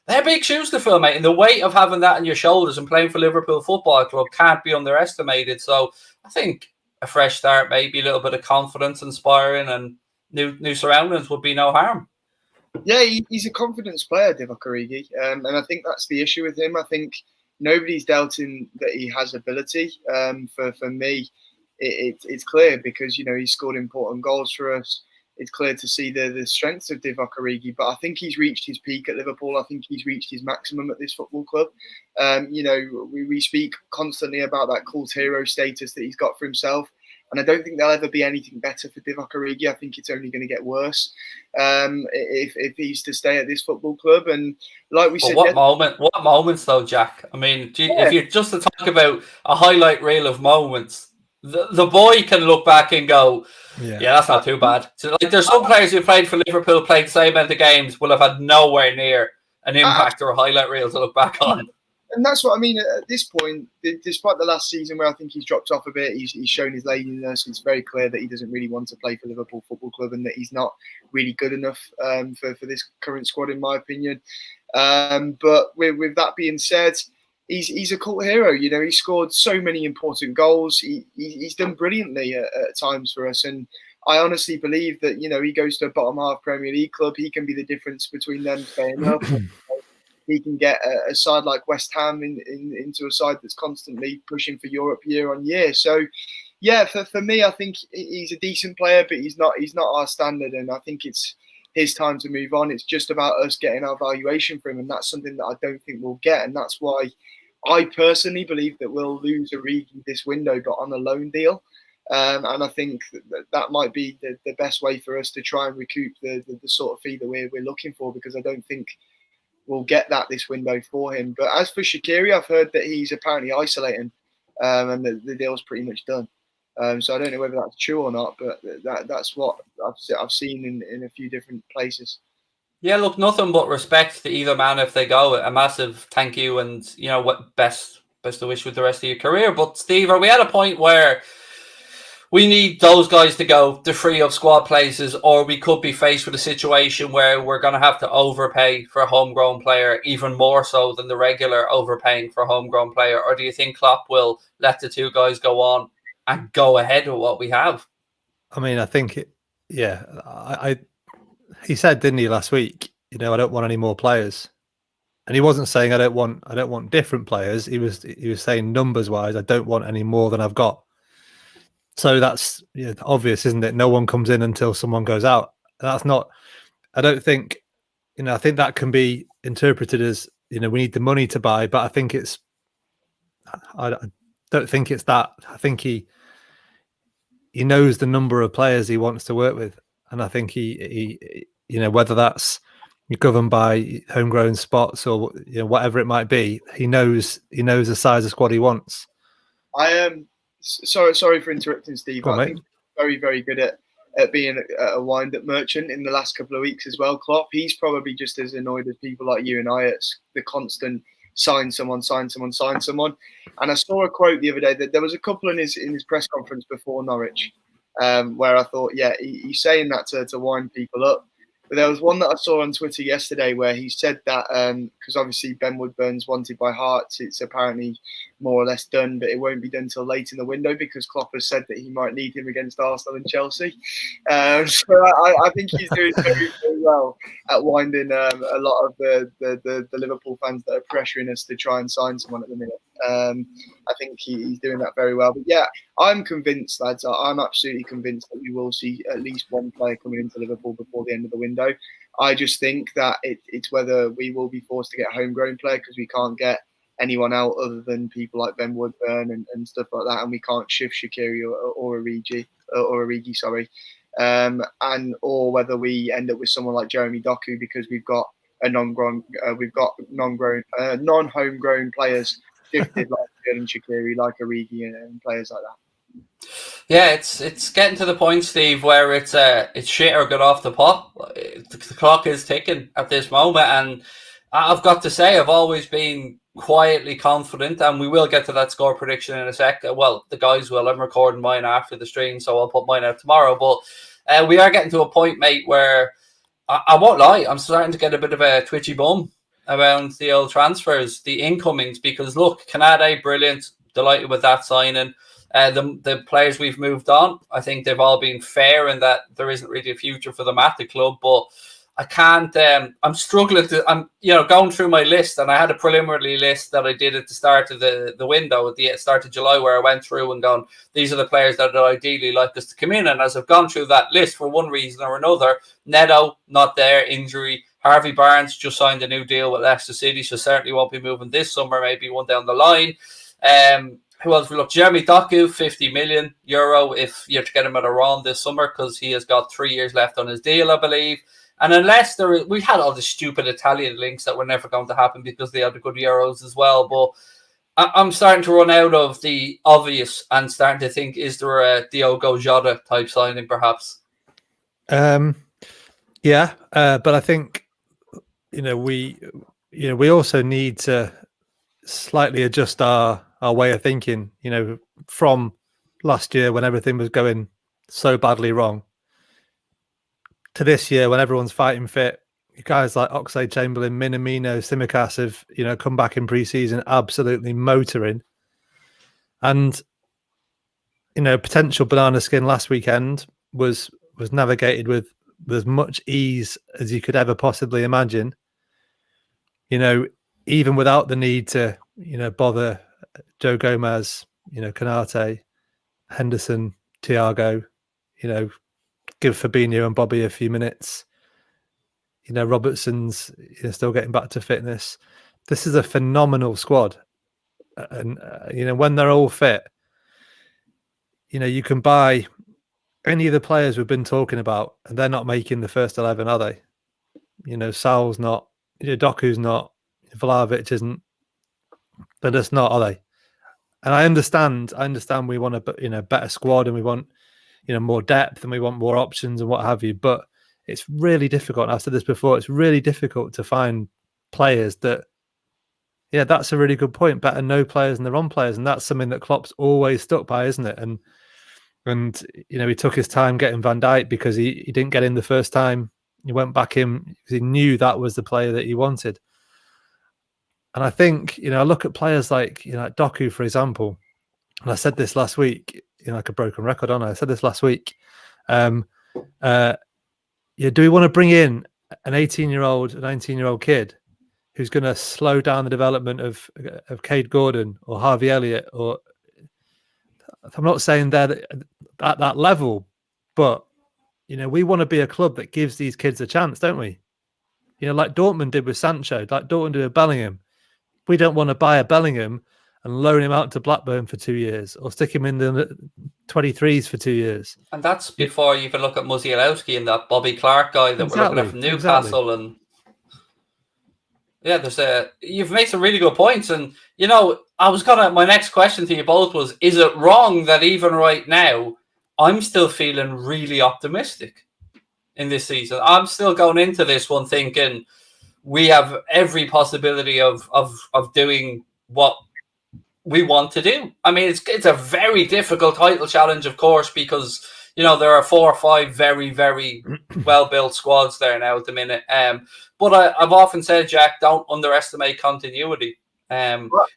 they're big shoes to fill, mate. And the weight of having that on your shoulders and playing for Liverpool Football Club can't be underestimated. So I think a fresh start, maybe a little bit of confidence, inspiring, and new surroundings would be no harm. Yeah, he's a confidence player, Divock Origi, and I think that's the issue with him. I think nobody's doubting that he has ability. For me, it's clear because he's scored important goals for us. It's clear to see the strengths of Divock Origi, but I think he's reached his peak at Liverpool. I think he's reached his maximum at this football club. We speak constantly about that cult hero status that he's got for himself, and I don't think there'll ever be anything better for Divock Origi. I think it's only going to get worse if he's to stay at this football club. And like we said, what moments though, Jack? I mean, if you're just to talk about a highlight reel of moments, the boy can look back and go, yeah, that's not too bad. So, there's some players who played for Liverpool, played the same amount of games, will have had nowhere near an impact or a highlight reel to look back on. And that's what I mean. At this point, despite the last season where I think he's dropped off a bit, he's shown his laziness. It's very clear that he doesn't really want to play for Liverpool Football Club and that he's not really good enough for this current squad, in my opinion. But with that being said, he's a cult hero. You know, he scored so many important goals. He's done brilliantly at times for us, and I honestly believe that, you know, he goes to a bottom half Premier League club, he can be the difference between them staying up. He can get a side like West Ham into a side that's constantly pushing for Europe year on year. So, yeah, for me, I think he's a decent player, but he's not our standard, and I think it's his time to move on. It's just about us getting our valuation for him, and that's something that I don't think we'll get, and that's why I personally believe that we'll lose Origi this window, but on a loan deal. And I think that might be the best way for us to try and recoup the sort of fee that we're looking for, because I don't think we'll get that this window for him. But as for Shaqiri, I've heard that he's apparently isolating, and the deal's pretty much done. So I don't know whether that's true or not, but that's what I've seen in a few different places. Yeah, look, nothing but respect to either man if they go. A massive thank you, and you know what, best of wish with the rest of your career. But Steve, are we at a point where we need those guys to go to free up squad places, or we could be faced with a situation where we're going to have to overpay for a homegrown player, even more so than the regular overpaying for a homegrown player? Or do you think Klopp will let the two guys go on and go ahead with what we have? I mean, I think, he said, didn't he, last week, you know, I don't want any more players. And he wasn't saying I don't want different players. He was saying numbers wise, I don't want any more than I've got. So that's obvious, isn't it? No one comes in until someone goes out. That's not, I don't think, you know, I think that can be interpreted as, you know, we need the money to buy, but I think I don't think it's that. I think he knows the number of players he wants to work with. And I think he you know, whether that's governed by homegrown spots or, you know, whatever it might be, he knows the size of squad he wants. I am sorry for interrupting, Steve. I think he's very, very good at being a wind-up merchant in the last couple of weeks as well, Klopp. He's probably just as annoyed as people like you and I at the constant sign someone. And I saw a quote the other day that there was a couple in his press conference before Norwich, where I thought, yeah, he's saying that to wind people up. But there was one that I saw on Twitter yesterday where he said that, because obviously Ben Woodburn's wanted by Hearts, it's apparently more or less done, but it won't be done till late in the window because Klopp has said that he might need him against Arsenal and Chelsea. So I think he's doing very, very well at winding a lot of the Liverpool fans that are pressuring us to try and sign someone at the minute. I think he's doing that very well. But yeah, I'm convinced, lads. I'm absolutely convinced that we will see at least one player coming into Liverpool before the end of the window. I just think that it's whether we will be forced to get a homegrown player because we can't get anyone out other than people like Ben Woodburn and stuff like that, and we can't shift Shaqiri or Origi, sorry, and or whether we end up with someone like Jeremy Doku because we've got non-homegrown players shifted like Shaqiri, like Origi, and players like that. Yeah, it's getting to the point, Steve, where it's shit or get off the pot. The clock is ticking at this moment, and I've got to say I've always been quietly confident, and we will get to that score prediction in a sec. Well, the guys will. I'm recording mine after the stream, so I'll put mine out tomorrow. But we are getting to a point, mate, where I won't lie, I'm starting to get a bit of a twitchy bum around the old transfers, the incomings, because look, Canade, brilliant, delighted with that signing. The players we've moved on, I think they've all been fair in that there isn't really a future for them at the club, but I can't, I'm struggling I'm going through my list, and I had a preliminary list that I did at the start of the window, at the start of July, where I went through and gone, these are the players that I'd ideally like us to come in. And as I've gone through that list for one reason or another, Neto, not there, injury. Harvey Barnes just signed a new deal with Leicester City, so certainly won't be moving this summer, maybe one down the line. Who else? We look, Jeremy Doku, €50 million if you're to get him at a run this summer, because he has got 3 years left on his deal, I believe. And unless we had all the stupid Italian links that were never going to happen because they had the good Euros as well. But I'm starting to run out of the obvious and starting to think, is there a Diogo Jota type signing perhaps? Yeah, but I think we also need to slightly adjust our way of thinking. From last year when everything was going so badly wrong, to this year when everyone's fighting fit, guys like Oxlade-Chamberlain, Minamino, Tsimikas have, you know, come back in pre-season absolutely motoring. And, you know, potential banana skin last weekend was navigated with as much ease as you could ever possibly imagine. You know, even without the need to, you know, bother Joe Gomez, you know, Konate, Henderson, Thiago, you know, give Fabinho and Bobby a few minutes. You know, Robertson's, you know, still getting back to fitness. This is a phenomenal squad. And, you know, when they're all fit, you know, you can buy any of the players we've been talking about, and they're not making the first 11, are they? You know, Sal's not, you know, Doku's not, Vlahovic isn't. They're just not, are they? And I understand we want a, you know, better squad, and we want, you know, more depth, and we want more options and what have you. But it's really difficult. And I've said this before. It's really difficult to find players that, yeah, that's a really good point. Better know players than the wrong players, and that's something that Klopp's always stuck by, isn't it? And you know, he took his time getting Van Dijk because he didn't get in the first time. He went back in because he knew that was the player that he wanted. And I think, you know, I look at players like, you know, like Doku, for example, and I said this last week, you know, like a broken record on. I said this last week. Yeah, do we want to bring in an 18-year-old, 19-year-old kid who's going to slow down the development of Cade Gordon or Harvey Elliott? Or I'm not saying they're at that level, but, you know, we want to be a club that gives these kids a chance, don't we? You know, like Dortmund did with Sancho, like Dortmund did with Bellingham. We don't want to buy a Bellingham and loan him out to Blackburn for 2 years, or stick him in the 23s for 2 years. And that's before you even look at Musialowski and that Bobby Clark guy that we're looking at from Newcastle. And yeah, you've made some really good points. And, you know, my next question to you both was, is it wrong that even right now, I'm still feeling really optimistic in this season? I'm still going into this one thinking we have every possibility of doing what we want to do. I mean, it's a very difficult title challenge, of course, because, you know, there are 4 or 5 very, very well-built squads there now at the minute. But I've often said, Jack, don't underestimate continuity.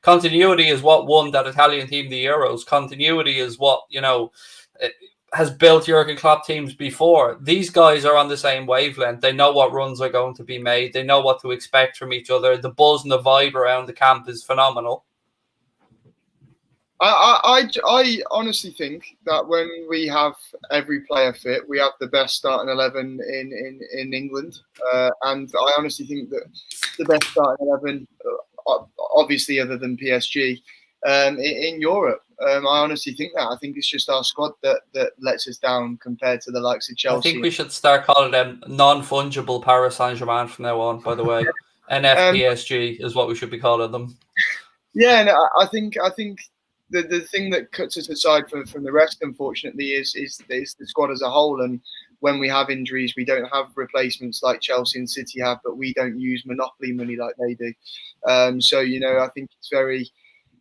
Continuity is what won that Italian team the Euros. Continuity is what, you know, has built Jurgen Klopp teams before. These guys are on the same wavelength. They know what runs are going to be made. They know what to expect from each other. The buzz and the vibe around the camp is phenomenal. I honestly think that when we have every player fit, we have the best starting 11 in England, and I honestly think that the best starting 11, obviously other than PSG, in Europe. I honestly think that. I think it's just our squad that lets us down compared to the likes of Chelsea. I think we should start calling them non-fungible Paris Saint-Germain from now on, by the way. NFPSG is what we should be calling them. Yeah, and I think the thing that cuts us aside from the rest, unfortunately, is the squad as a whole. And when we have injuries, we don't have replacements like Chelsea and City have, but we don't use monopoly money like they do. So, you know, I think it's very,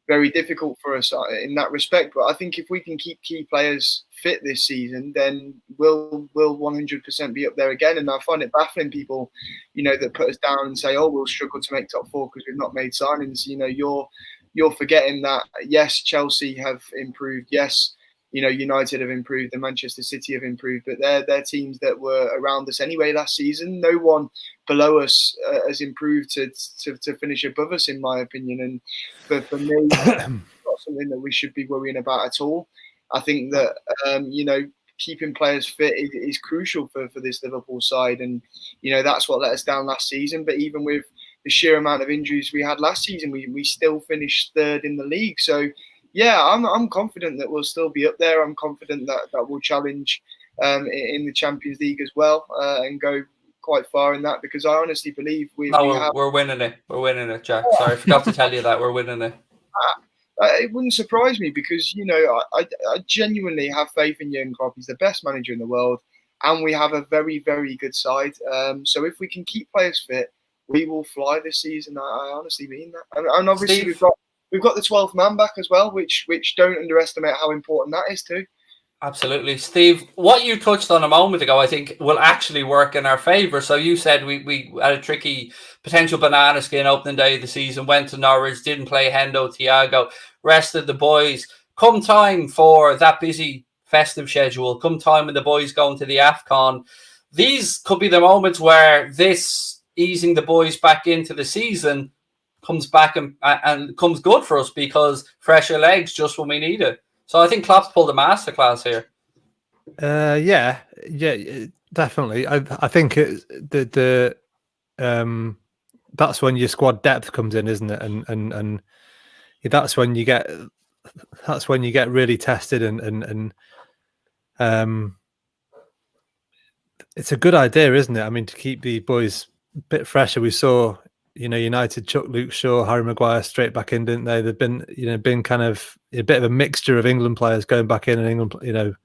very difficult for us in that respect. But I think if we can keep key players fit this season, then we'll 100% be up there again. And I find it baffling people, you know, that put us down and say, oh, we'll struggle to make top 4 because we've not made signings. You know, you're forgetting that, yes, Chelsea have improved. Yes, you know, United have improved and Manchester City have improved, but they're teams that were around us anyway last season. No one below us has improved to finish above us, in my opinion. And for me, it's not something that we should be worrying about at all. I think that, you know, keeping players fit is crucial for this Liverpool side. And, you know, that's what let us down last season. But even with the sheer amount of injuries we had last season, we still finished 3rd in the league. So, yeah, I'm confident that we'll still be up there. I'm confident that we'll challenge in the Champions League as well and go quite far in that, because I honestly believe we're winning it. We're winning it, Jack. Sorry, I forgot to tell you that. We're winning it. It wouldn't surprise me because, you know, I genuinely have faith in Jurgen Klopp. He's the best manager in the world, and we have a very, very good side. So if we can keep players fit, we will fly this season. I honestly mean that. And obviously, Steve, we've got the 12th man back as well, which don't underestimate how important that is too. Absolutely. Steve, what you touched on a moment ago, I think will actually work in our favour. So you said we had a tricky potential banana skin opening day of the season, went to Norwich, didn't play Hendo, Thiago, rested the boys. Come time for that busy festive schedule, come time when the boys go into the AFCON, these could be the moments where this easing the boys back into the season comes back and comes good for us, because fresher legs just when we need it. So I think Klopp's pulled a masterclass here. Yeah, definitely. I think that's when your squad depth comes in, isn't it? And that's when you get really tested, and it's a good idea, isn't it? I mean, to keep the boys a bit fresher. We saw, United chuck Luke Shaw, Harry Maguire straight back in, didn't they? They've been kind of a bit of a mixture of England players going back in, and England,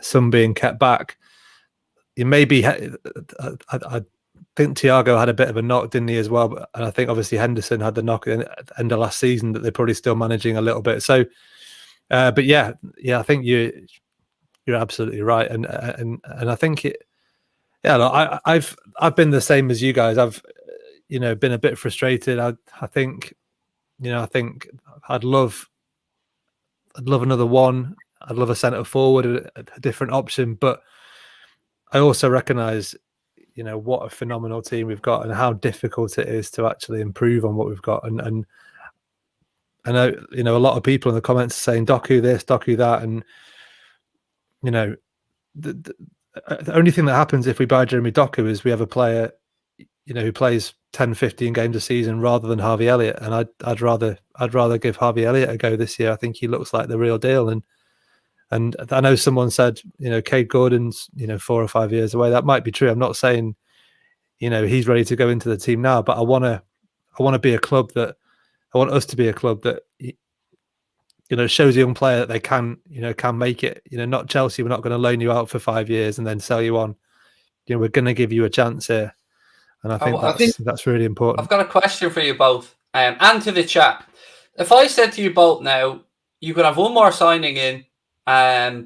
some being kept back. I think Thiago had a bit of a knock, didn't he, as well? And I think obviously Henderson had the knock at the end of last season that they're probably still managing a little bit. So, but yeah, I think you're absolutely right, and I think it. Yeah, look, I've been the same as you guys. I've been a bit frustrated. I think I'd love another one. I'd love a centre forward, a different option, but I also recognise, what a phenomenal team we've got and how difficult it is to actually improve on what we've got. And I know, a lot of people in the comments are saying Doku this, Doku that, and the only thing that happens if we buy Jeremy Doku is we have a player, who plays 10, 15 games a season rather than Harvey Elliott. And I'd rather give Harvey Elliott a go this year. I think he looks like the real deal. And I know someone said, Cade Gordon's, 4 or 5 years away. That might be true. I'm not saying, he's ready to go into the team now, but I want us to be a club that, shows a young player that they can make it. Not Chelsea. We're not going to loan you out for 5 years and then sell you on. We're going to give you a chance here, and I think that's really important. I've got a question for you both, and to the chat. If I said to you both now, you can have one more signing in,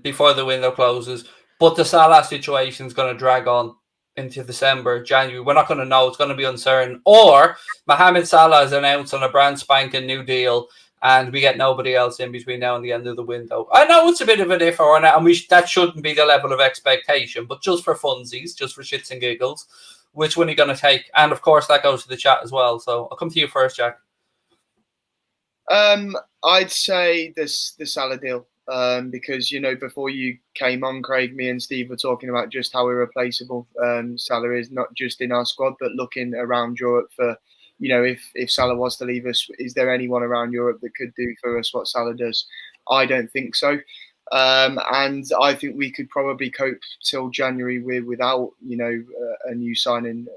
before the window closes, but the Salah situation is going to drag on into December, January. We're not going to know. It's going to be uncertain. Or Mohamed Salah is announced on a brand spanking new deal, and we get nobody else in between now and the end of the window. I know it's a bit of an if or not, and that shouldn't be the level of expectation, but just for funsies, just for shits and giggles, which one are you going to take? And of course, that goes to the chat as well. So I'll come to you first, Jack. I'd say the Salah deal, because before you came on, Craig, me and Steve were talking about just how irreplaceable Salah is, not just in our squad, but looking around Europe for. If Salah was to leave us, is there anyone around Europe that could do for us what Salah does? I don't think so. And I think we could probably cope till January without, a new signing.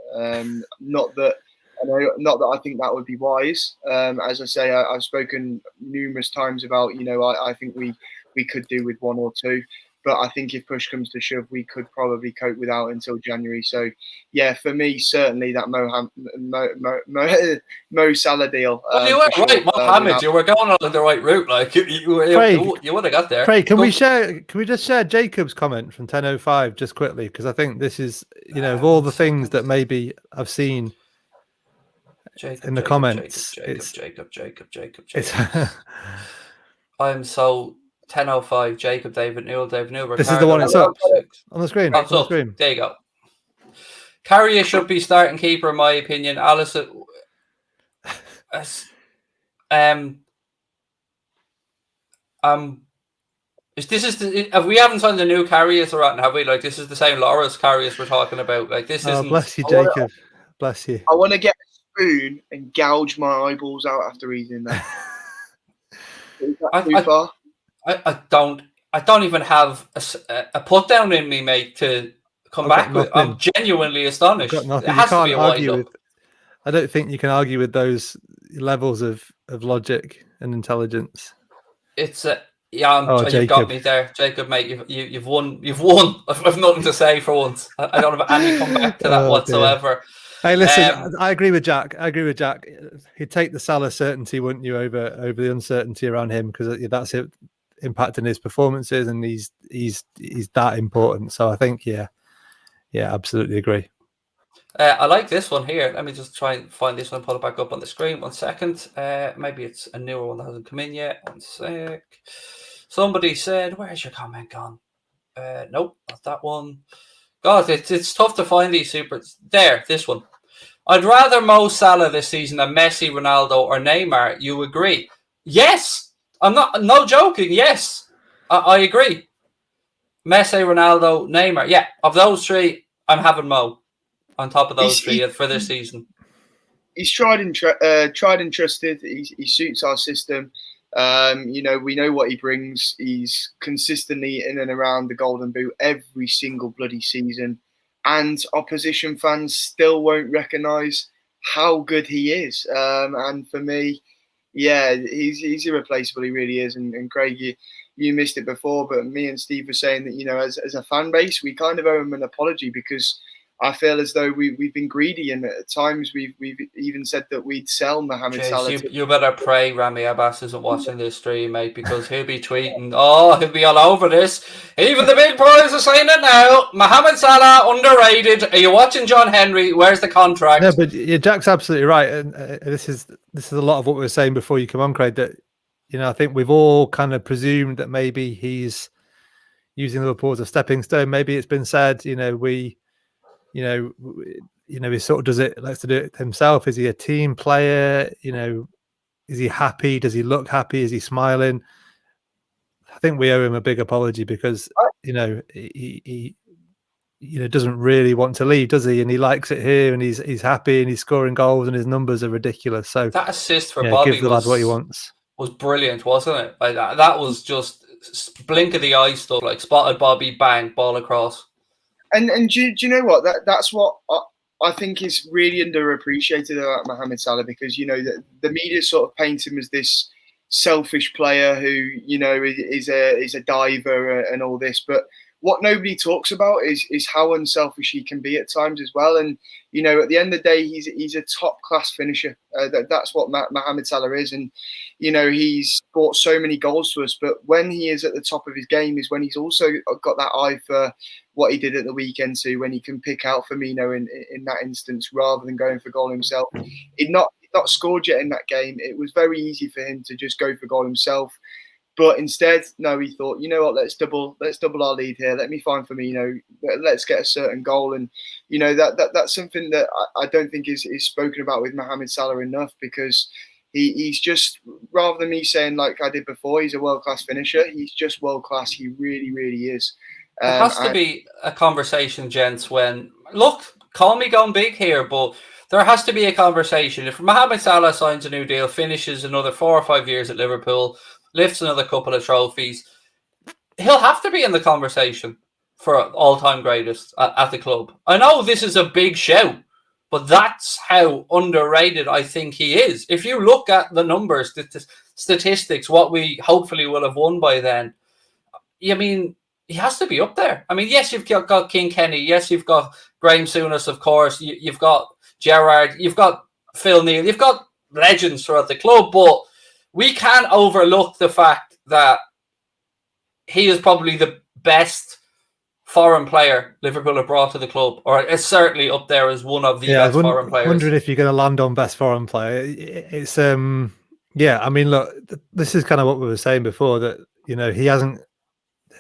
Not that I think that would be wise. As I say, I've spoken numerous times about, I think we could do with one or two. But I think if push comes to shove, we could probably cope without until January. So, yeah, for me, certainly that Mo Salah deal. You were right, Mohamed. You were going on the right route. Like you would have got there. Craig, can we just share Jacob's comment from 10:05 just quickly, because I think this is, of all the things that maybe I've seen in the comments. Jacob. I'm so. 10:05, Jacob, David Newell. This is the one it's up on the screen. On the screen. There you go. Carrier should be starting keeper, in my opinion. Alisson, we haven't signed the new Carriers or anything, have we? Like, this is the same Loris Carriers we're talking about. Like, this isn't. Bless you, Jacob. Bless you. I want to get a spoon and gouge my eyeballs out after eating that. Is that too far? I don't even have a put down in me, mate, to come back with. I'm genuinely astonished. It has to be a wind-up. I don't think you can argue with those levels of logic and intelligence. It's you've got me there, Jacob, mate. You've won. I've nothing to say for once. I don't have any comeback to that whatsoever. Dear. Hey, listen, I agree with Jack. He'd take the Salah certainty, wouldn't you, over the uncertainty around him, because that's it. impacting his performances, and he's that important. So I think, yeah, absolutely agree. I like this one here. Let me just try and find this one and pull it back up on the screen. 1 second. Maybe it's a newer one that hasn't come in yet. 1 sec. Somebody said, where's your comment gone? Nope, not that one. God, it's tough to find these supers. There, this one. I'd rather Mo Salah this season than Messi, Ronaldo, or Neymar. You agree? Yes. I'm no joking. Yes. I agree. Messi, Ronaldo, Neymar. Yeah, of those three, I'm having Mo on top of those three for this season. He's tried and trusted. He suits our system. We know what he brings. He's consistently in and around the Golden Boot every single bloody season, and opposition fans still won't recognise how good he is. And for me, yeah, he's irreplaceable. He really is. And Craig, you missed it before, but me and Steve were saying that as a fan base, we kind of owe him an apology because I feel as though we've been greedy, and at times we've even said that we'd sell Mohamed Salah. You better pray Rami Abbas isn't watching this stream, mate, because he'll be tweeting. Oh, he'll be all over this. Even the big boys are saying it now. Mohamed Salah underrated. Are you watching John Henry? Where's the contract? No, but Jack's absolutely right, and this is a lot of what we were saying before you come on, Craig. That I think we've all kind of presumed that maybe he's using Liverpool as a stepping stone. Maybe it's been said, he sort of does it, likes to do it himself. Is he a team player? Is he happy? Does he look happy? Is he smiling? I think we owe him a big apology because, he doesn't really want to leave, does he? And he likes it here, and he's happy, and he's scoring goals, and his numbers are ridiculous. So that assist for Bobby gives the lad what he wants. Was brilliant, wasn't it? Like that was just blink of the eye stuff, like spotted Bobby, bang, ball across. And do you know what? That's what I think is really underappreciated about Mohamed Salah, because the media sort of paint him as this selfish player who is a diver and all this, but what nobody talks about is how unselfish he can be at times as well. And at the end of the day, he's a top class finisher. That's what Mohamed Salah is, and he's brought so many goals to us. But when he is at the top of his game is when he's also got that eye for what he did at the weekend too, when he can pick out Firmino in that instance rather than going for goal himself. He'd not scored yet in that game. It was very easy for him to just go for goal himself. But instead, no, he thought, you know what, let's double our lead here. Let me find Firmino. Let's get a certain goal. And, that's something that I don't think is spoken about with Mohamed Salah enough, because he's just, rather than me saying like I did before, he's a world-class finisher, he's just world-class. He really, really is. There has to be a conversation, gents, when, look, call me going big here, but there has to be a conversation. If Mohamed Salah signs a new deal, finishes another 4 or 5 years at Liverpool, lifts another couple of trophies, he'll have to be in the conversation for all-time greatest at the club. I know this is a big shout, but that's how underrated I think he is. If you look at the numbers, the statistics, what we hopefully will have won by then, I mean, he has to be up there. I mean, yes, you've got King Kenny. Yes, you've got Graham Souness, of course. You've got Gerrard. You've got Phil Neal. You've got legends throughout the club, but we can't overlook the fact that he is probably the best foreign player Liverpool have brought to the club, or it's certainly up there as one of the best foreign players. I wondered if you're going to land on best foreign player. It's I mean, look, this is kind of what we were saying before, that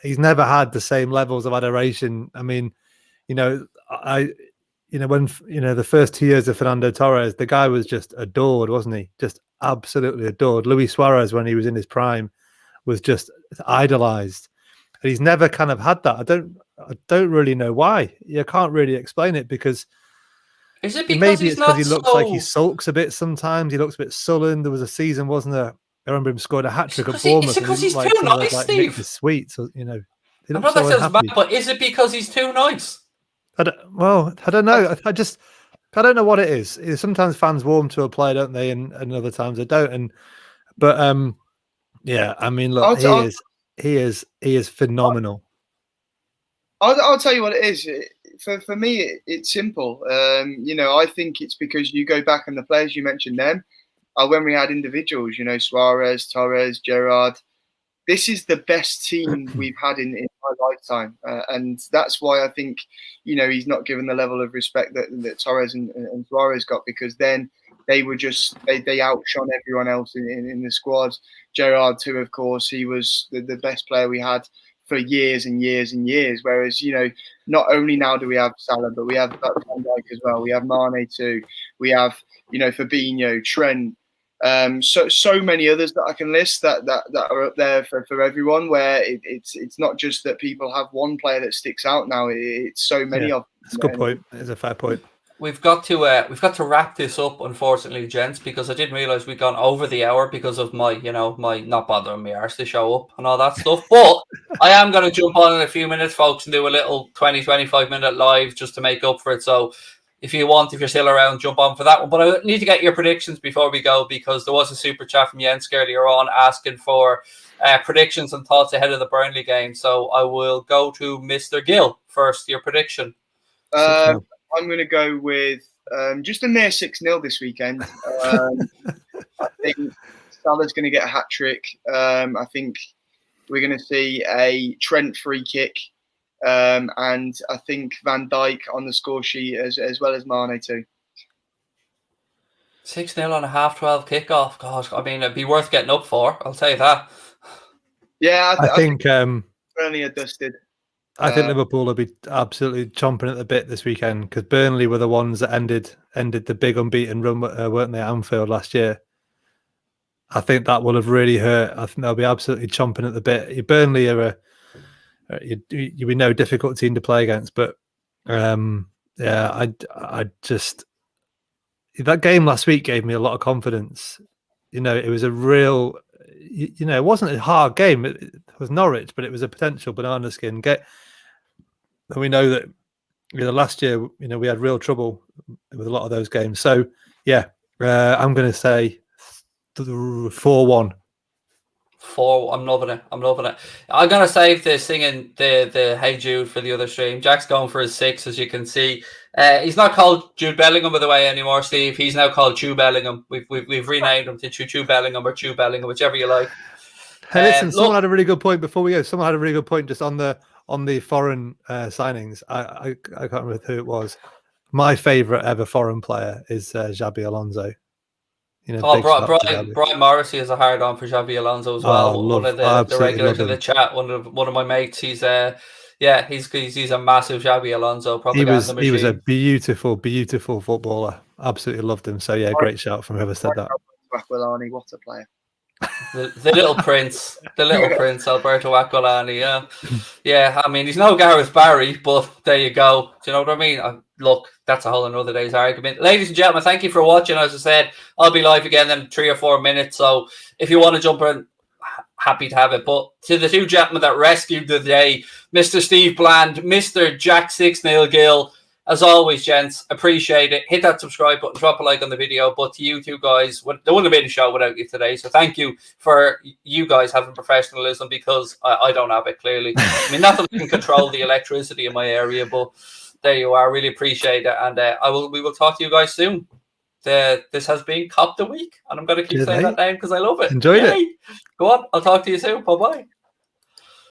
he's never had the same levels of adoration. I mean, when the first 2 years of Fernando Torres, the guy was just adored, wasn't he? Just absolutely adored. Luis Suarez, when he was in his prime, was just idolized. And he's never kind of had that. I don't really know why. You can't really explain it, because is it because maybe it's because he looks like he sulks a bit sometimes. He looks a bit sullen. There was a season, wasn't there? I remember him scored a hat-trick at Bournemouth. Is it because he's too nice, Steve? Sweet, so, I know that sounds bad, but is it because he's too nice? I don't know. I don't know what it is. Sometimes fans warm to a player, don't they? And other times they don't. But I mean, look, he is phenomenal. I'll tell you what it is. For me, it's simple. I think it's because you go back and the players you mentioned then, when we had individuals, Suarez, Torres, Gerrard, this is the best team we've had in my lifetime, and that's why I think, you know, he's not given the level of respect that Torres and Suarez got, because then they were just they outshone everyone else in the squad. Gerrard too, of course, he was the best player we had for years and years and years. Whereas, you know, not only now do we have Salah, but we have Van Dijk as well. We have Mane too. We have, you know, Fabinho, Trent. So many others that I can list that are up there for everyone. Where it's not just that people have one player that sticks out now. It's so many of them. That's a good point. It's a fair point. We've got to wrap this up, unfortunately, gents, because I didn't realise we'd gone over the hour because of my not bothering me arse to show up and all that stuff. But I am going to jump on in a few minutes, folks, and do a little 20-25 minute live just to make up for it. So if you're still around, jump on for that one. But I need to get your predictions before we go, because there was a super chat from Jens earlier on asking for predictions and thoughts ahead of the Burnley game. So I will go to Mr. Gill first. Your prediction? I'm going to go with just a mere 6-0 this weekend. I think Salah's going to get a hat-trick. I think we're going to see a Trent free kick. And I think Van Dijk on the score sheet as well as Mane too. 6-0 on a 12:30 kickoff. Gosh, I mean, it'd be worth getting up for. I'll tell you that. Yeah, I think Burnley are dusted. I think Liverpool will be absolutely chomping at the bit this weekend, because Burnley were the ones that ended the big unbeaten run, weren't they, at Anfield last year? I think that will have really hurt. I think they'll be absolutely chomping at the bit. Burnley are you'll be no difficult team to play against, but I just, that game last week gave me a lot of confidence. You know, it was a real, you know, it wasn't a hard game. It was Norwich, but it was a potential banana skin game. And we know that, you know, last year, you know, we had real trouble with a lot of those games. So yeah, I'm going to say 4-1. 4. I'm loving it. I'm gonna save the singing the Hey Jude for the other stream. Jack's going for his 6, as you can see. He's not called Jude Bellingham, by the way, anymore, Steve. He's now called Chew Bellingham. We've renamed him to Chew Bellingham or Chew Bellingham, whichever you like. Hey, listen, someone had a really good point before we go. Someone had a really good point just on the foreign signings. I can't remember who it was. My favourite ever foreign player is Xabi Alonso. You know, Brian Morrissey is a hard on for Xabi Alonso as well. One of the regulars in the chat. One of my mates. He's a massive Xabi Alonso propaganda machine. He was a beautiful footballer. Absolutely loved him. So yeah, great shout from whoever said that. Aquilani, what a player! The little prince, Alberto Aquilani. Yeah. I mean, he's no Gareth Barry, but there you go. Do you know what I mean? Look, that's a whole another day's argument. Ladies and gentlemen, thank you for watching. As I said, I'll be live again in 3 or 4 minutes. So if you want to jump in, happy to have it. But to the two gentlemen that rescued the day, Mr. Steve Bland, Mr. Jack 6-0 Gill, as always, gents, appreciate it. Hit that subscribe button, drop a like on the video. But to you two guys, there wouldn't have been a show without you today. So thank you for you guys having professionalism, because I don't have it, clearly. I mean, not that we can control the electricity in my area, but there you are. Really appreciate it. And we will talk to you guys soon. This has been Cop the Week. And I'm going to keep saying that name because I love it. Enjoyed it. Go on. I'll talk to you soon. Bye-bye.